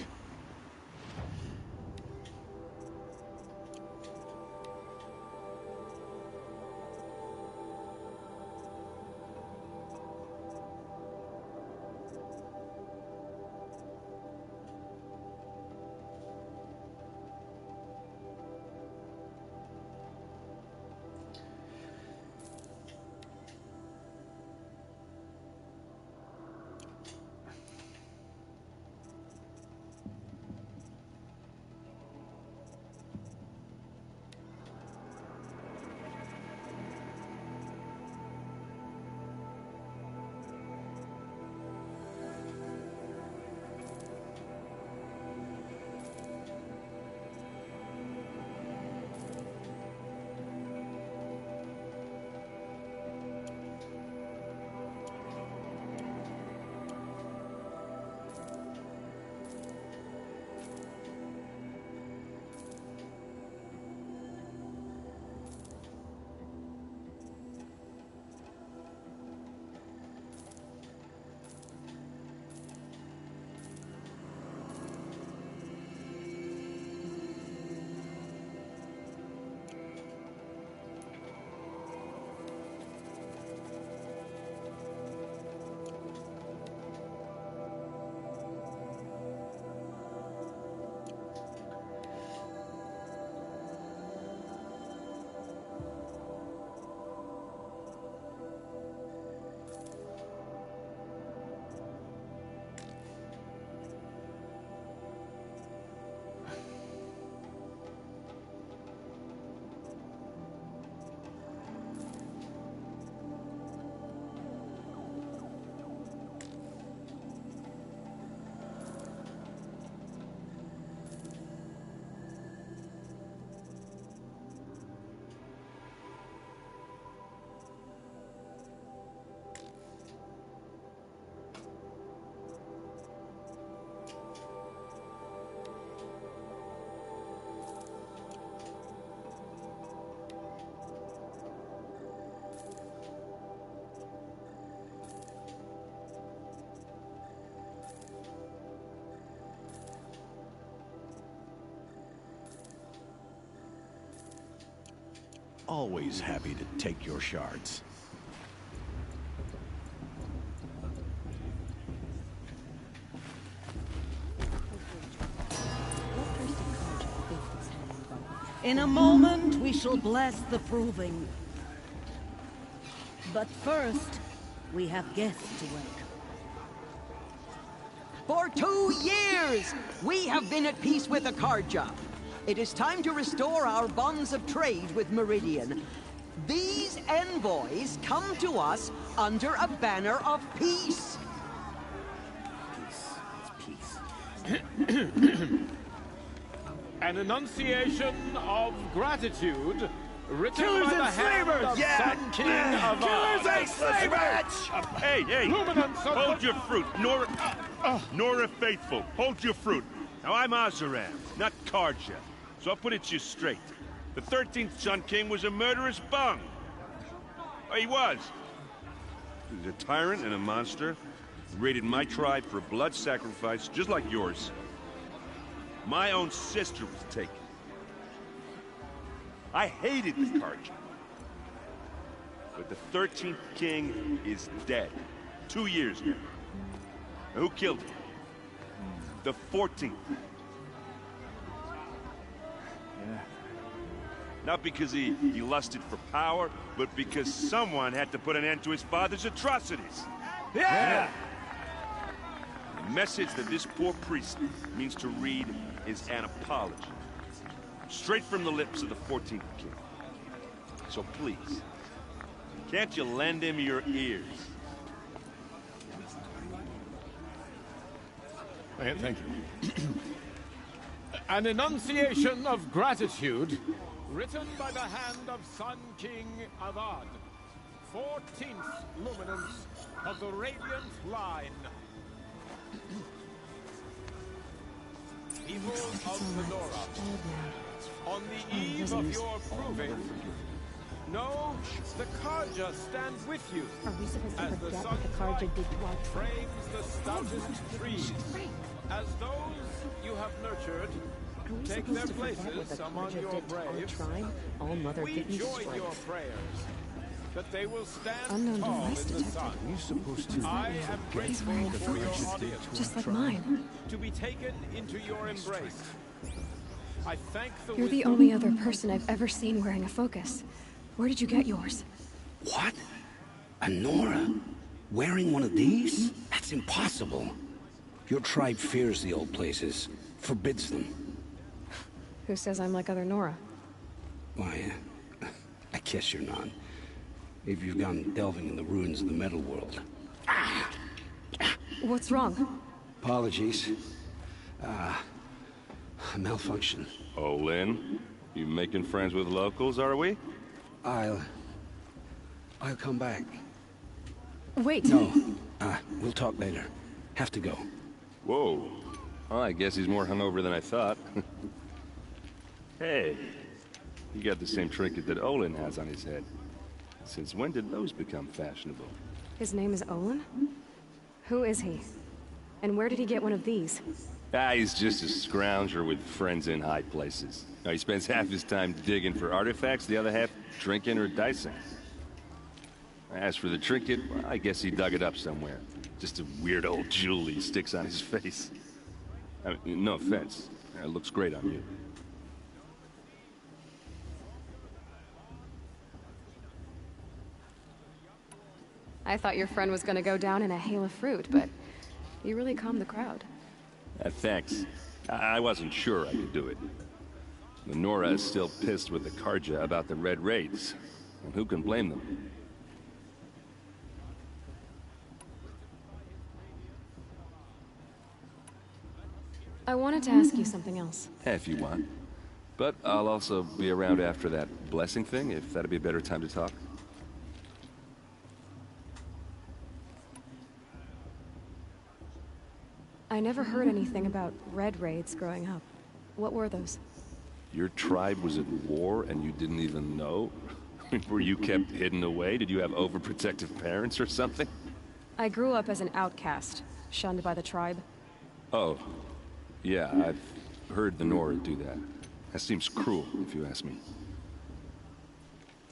Always happy to take your shards. In a moment, we shall bless the proving. But first, we have guests to welcome. For 2 years, we have been at peace with the Carja. It is time to restore our bonds of trade with Meridian. These envoys come to us under a banner of peace. An enunciation of gratitude written Killers by the and hand slavers! of Yeah! Sun King of Killers and slavers! Hey, hey! Luminance of Hold the- your fruit, Nora Faithful. Hold your fruit. Now I'm Oseram, not Carja, so I'll put it to you straight. The 13th Sun King was a murderous bung. Oh, he was. He was a tyrant and a monster. He raided my tribe for a blood sacrifice, just like yours. My own sister was taken. I hated the Carja. But the 13th king is dead. 2 years now. Now, who killed him? The 14th. Yeah. Not because he lusted for power, but because someone had to put an end to his father's atrocities. Yeah! The message that this poor priest means to read is an apology. Straight from the lips of the 14th king. So please, can't you lend him your ears? Thank you. An enunciation of gratitude, written by the hand of Sun King Avad, 14th luminance of the Radiant Line. People of Lenora, on the eve of your proving, know the Carja stands with you, as the Sun Tribe frames the stoutest trees, as those you have nurtured take their places among your braves. We join your prayers that they will stand tall in the sun. I am grateful for your audience, just like mine. to be taken into your embrace. I thank the You're the only other person I've ever seen wearing a focus. Where did you get yours? What? A Nora? Wearing one of these? That's impossible. Your tribe fears the old places, forbids them. Who says I'm like other Nora? Why, I guess you're not. If you've gone delving in the ruins of the metal world. What's wrong? Apologies. A malfunction. Oh, Lynn, you making friends with locals, are we? I'll come back. Wait. No. We'll talk later. Have to go. Whoa. Well, I guess he's more hungover than I thought. Hey, you got the same trinket that Olin has on his head. Since when did those become fashionable? His name is Olin? Who is he? And where did he get one of these? He's just a scrounger with friends in high places. Now, he spends half his time digging for artifacts, the other half drinking or dicing. As for the trinket, well, I guess he dug it up somewhere. Just a weird old jewel he sticks on his face. I mean, no offense. It looks great on you. I thought your friend was gonna go down in a hail of fruit, but you really calmed the crowd. Thanks. I wasn't sure I could do it. The Nora is still pissed with the Carja about the Red Raids, and who can blame them? I wanted to ask you something else. If you want. But I'll also be around after that blessing thing, if that'd be a better time to talk. I never heard anything about Red Raids growing up. What were those? Your tribe was at war and you didn't even know? Were you kept hidden away? Did you have overprotective parents or something? I grew up as an outcast, shunned by the tribe. Oh, yeah, I've heard the Nora do that. That seems cruel, if you ask me.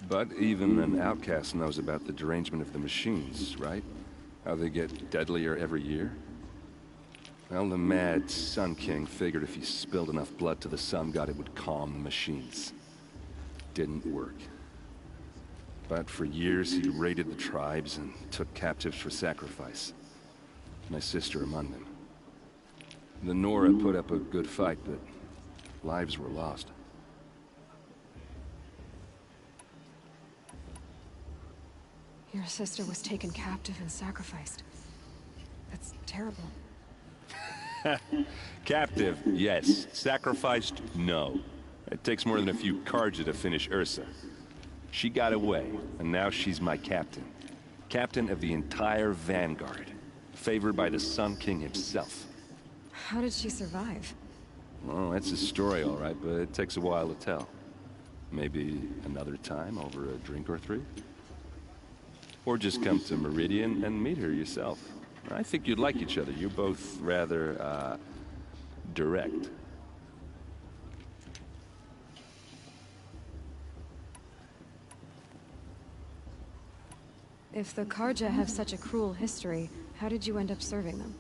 But even an outcast knows about the derangement of the machines, right? How they get deadlier every year? Well, the mad Sun King figured if he spilled enough blood to the Sun God, it would calm the machines. Didn't work. But for years, he raided the tribes and took captives for sacrifice. My sister among them. The Nora put up a good fight, but lives were lost. Your sister was taken captive and sacrificed. That's terrible. Captive, yes. Sacrificed, no. It takes more than a few Carja to finish Ursa. She got away, and now she's my captain. Captain of the entire Vanguard. Favored by the Sun King himself. How did she survive? Well, that's a story, all right, but it takes a while to tell. Maybe another time over a drink or three? Or just come to Meridian and meet her yourself. I think you'd like each other. You're both rather, direct. If the Karja have such a cruel history, how did you end up serving them?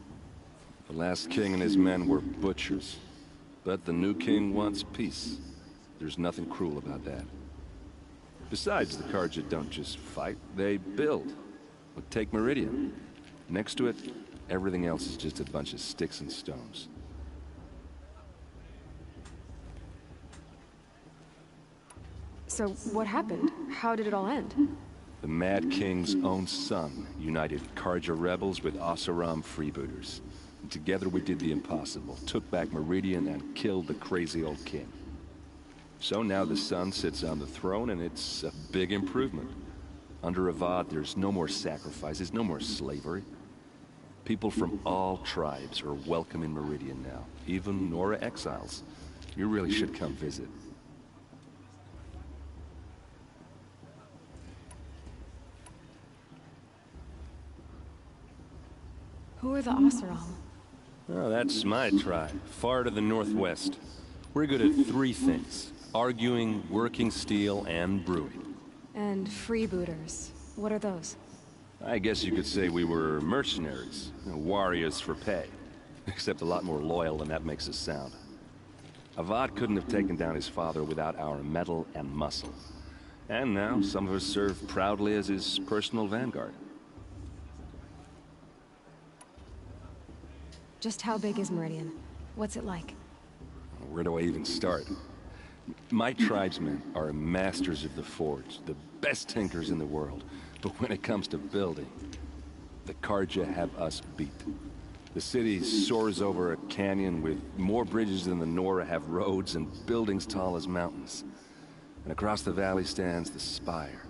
The last king and his men were butchers. But the new king wants peace. There's nothing cruel about that. Besides, the Karja don't just fight, they build. But take Meridian. Next to it, everything else is just a bunch of sticks and stones. So, what happened? How did it all end? The Mad King's own son united Karja rebels with Oseram freebooters. And together we did the impossible, took back Meridian and killed the crazy old king. So now the son sits on the throne and it's a big improvement. Under Avad, there's no more sacrifices, no more slavery. People from all tribes are welcome in Meridian now, even Nora exiles. You really should come visit. Who are the Oseram? Oh, that's my tribe, far to the northwest. We're good at 3 things. Arguing, working steel, and brewing. And freebooters. What are those? I guess you could say we were mercenaries. Warriors for pay. Except a lot more loyal than that makes us sound. Avad couldn't have taken down his father without our metal and muscle. And now, some of us serve proudly as his personal vanguard. Just how big is Meridian? What's it like? Where do I even start? My tribesmen are masters of the forge, the best tinkers in the world. But when it comes to building, the Karja have us beat. The city soars over a canyon with more bridges than the Nora have roads and buildings tall as mountains. And across the valley stands the spire,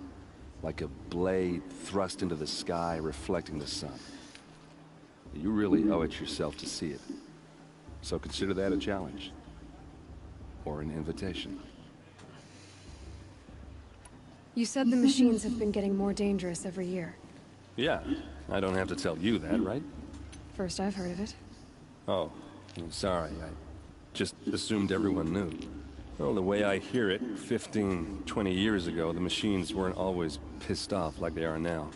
like a blade thrust into the sky reflecting the sun. You really owe it yourself to see it. So consider that a challenge. Or an invitation. You said the machines have been getting more dangerous every year. Yeah, I don't have to tell you that, right? First I've heard of it. Oh, I'm sorry. I just assumed everyone knew. Well, the way I hear it, 15, 20 years ago, the machines weren't always pissed off like they are now.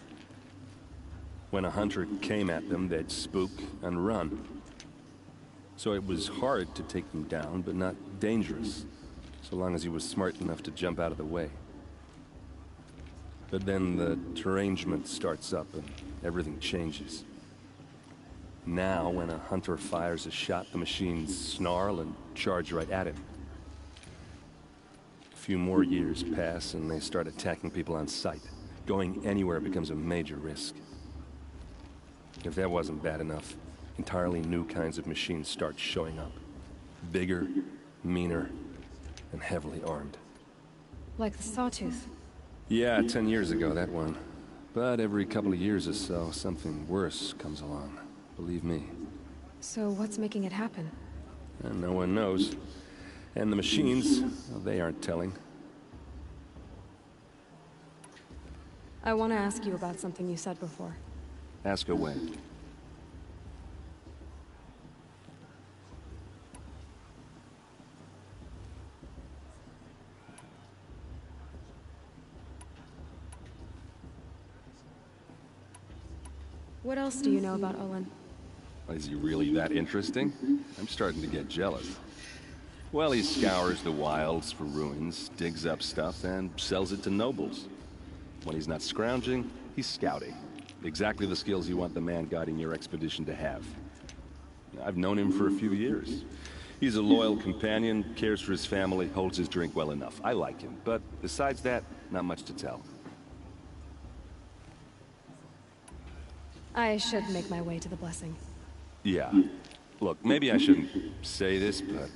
When a hunter came at them, they'd spook and run. So it was hard to take them down, but not dangerous, so long as he was smart enough to jump out of the way. But then the derangement starts up and everything changes. Now, when a hunter fires a shot, the machines snarl and charge right at him. A few more years pass and they start attacking people on sight. Going anywhere becomes a major risk. If that wasn't bad enough, entirely new kinds of machines start showing up. Bigger, meaner, and heavily armed. Like the Sawtooth? Yeah, 10 years ago, that one. But every couple of years or so, something worse comes along. Believe me. So what's making it happen? And no one knows. And the machines, well, they aren't telling. I want to ask you about something you said before. Ask away. What else do you know about Olin? Is he really that interesting? I'm starting to get jealous. Well, he scours the wilds for ruins, digs up stuff, and sells it to nobles. When he's not scrounging, he's scouting. Exactly the skills you want the man guiding your expedition to have. I've known him for a few years. He's a loyal companion, cares for his family, holds his drink well enough. I like him, but besides that, not much to tell. I should make my way to the blessing. Yeah. Look, maybe I shouldn't say this, but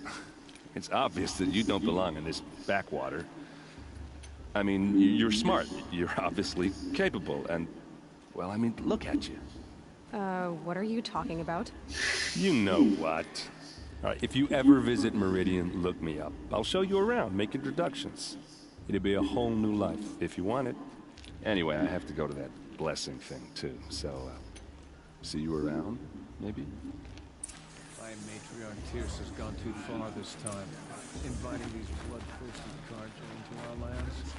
it's obvious that you don't belong in this backwater. I mean, you're smart. You're obviously capable, and... well, I mean, look at you. What are you talking about? You know what. All right, if you ever visit Meridian, look me up. I'll show you around, make introductions. It'll be a whole new life, if you want it. Anyway, I have to go to that blessing thing, too, so, see you around, maybe? My matriarch Tyr's has gone too far this time, inviting these bloodthirsty Karja into our lands.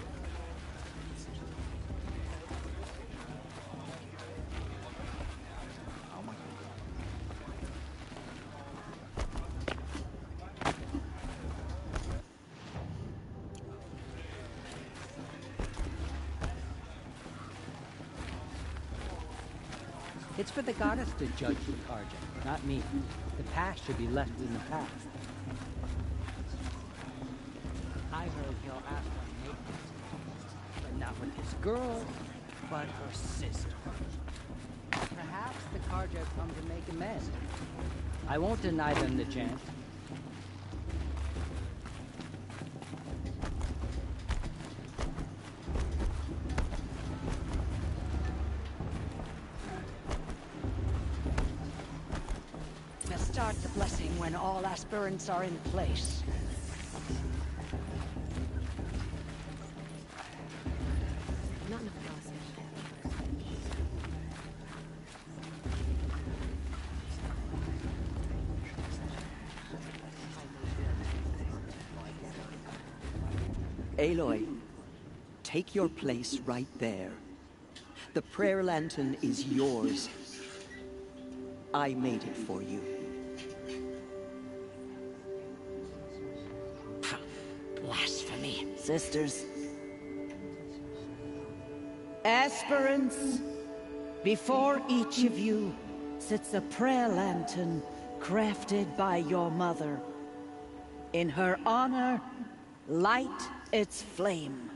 It's for the goddess to judge the Carja, not me. The past should be left in the past. I heard he'll ask for maintenance. But not with his girl, but her sister. Perhaps the Carja come to make amends. I won't deny them the chance. Start the blessing when all aspirants are in place. Not enough process. Aloy, take your place right there. The prayer lantern is yours. I made it for you. Blasphemy, sisters. Aspirants, before each of you sits a prayer lantern crafted by your mother. In her honor, light its flame.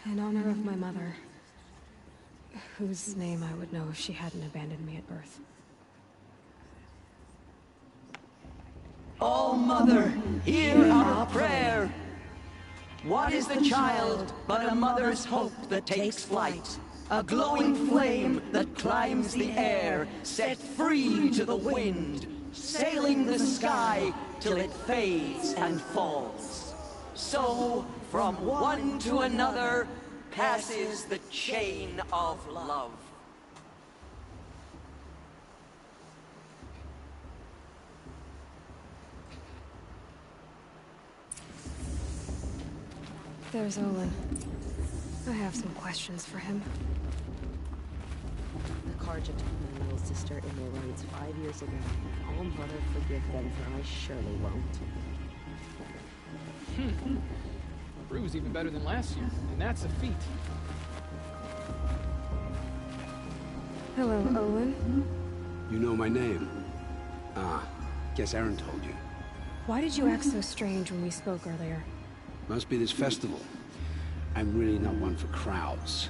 In honor of my mother, whose name I would know if she hadn't abandoned me at birth. Oh, Mother, hear our prayer. What is the child but a mother's hope that takes flight? A glowing flame that climbs the air, set free to the wind, sailing the sky till it fades and falls. So, from one to another, passes the chain of love. There's Olin. I have some questions for him. The Carja took my little sister in their raids 5 years ago. All Mother forgive them, for I surely won't. Brew's even better than last year, and that's a feat. Hello, Olin. You know my name? Ah, guess Aaron told you. Why did you act so strange when we spoke earlier? Must be this festival. I'm really not one for crowds.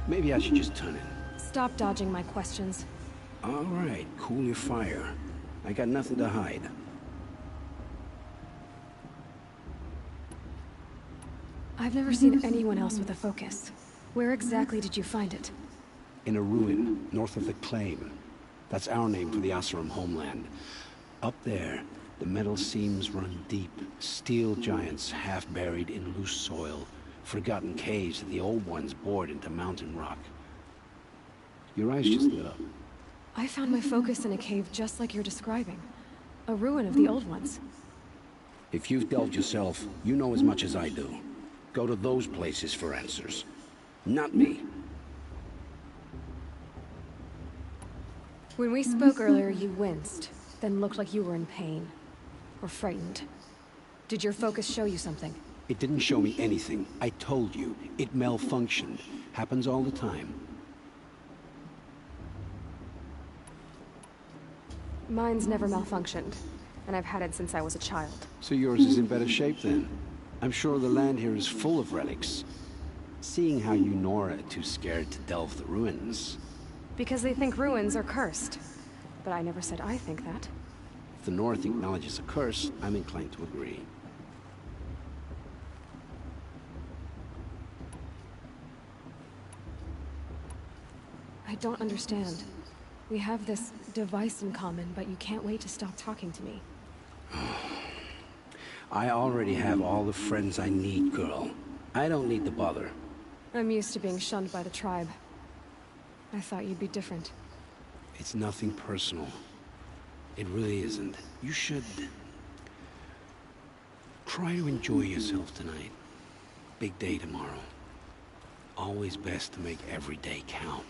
Maybe I should just turn in. Stop dodging my questions. All right, cool your fire. I got nothing to hide. I've never seen anyone else with a focus. Where exactly did you find it? In a ruin, north of the Claim. That's our name for the Oseram homeland. Up there, the metal seams run deep. Steel giants half buried in loose soil. Forgotten caves that the old ones bored into mountain rock. Your eyes just lit up. I found my focus in a cave just like you're describing. A ruin of the old ones. If you've delved yourself, you know as much as I do. Go to those places for answers. Not me. When we spoke earlier, you winced, then looked like you were in pain. Or frightened. Did your focus show you something? It didn't show me anything. I told you. It malfunctioned. Happens all the time. Mine's never malfunctioned, and I've had it since I was a child. So yours is in better shape then. I'm sure the land here is full of relics. Seeing how you Nora are too scared to delve the ruins. Because they think ruins are cursed. But I never said I think that. If the North acknowledges a curse, I'm inclined to agree. I don't understand. We have this device in common, but you can't wait to stop talking to me. I already have all the friends I need, girl. I don't need the bother. I'm used to being shunned by the tribe. I thought you'd be different. It's nothing personal. It really isn't. You should... try to enjoy yourself tonight. Big day tomorrow. Always best to make every day count.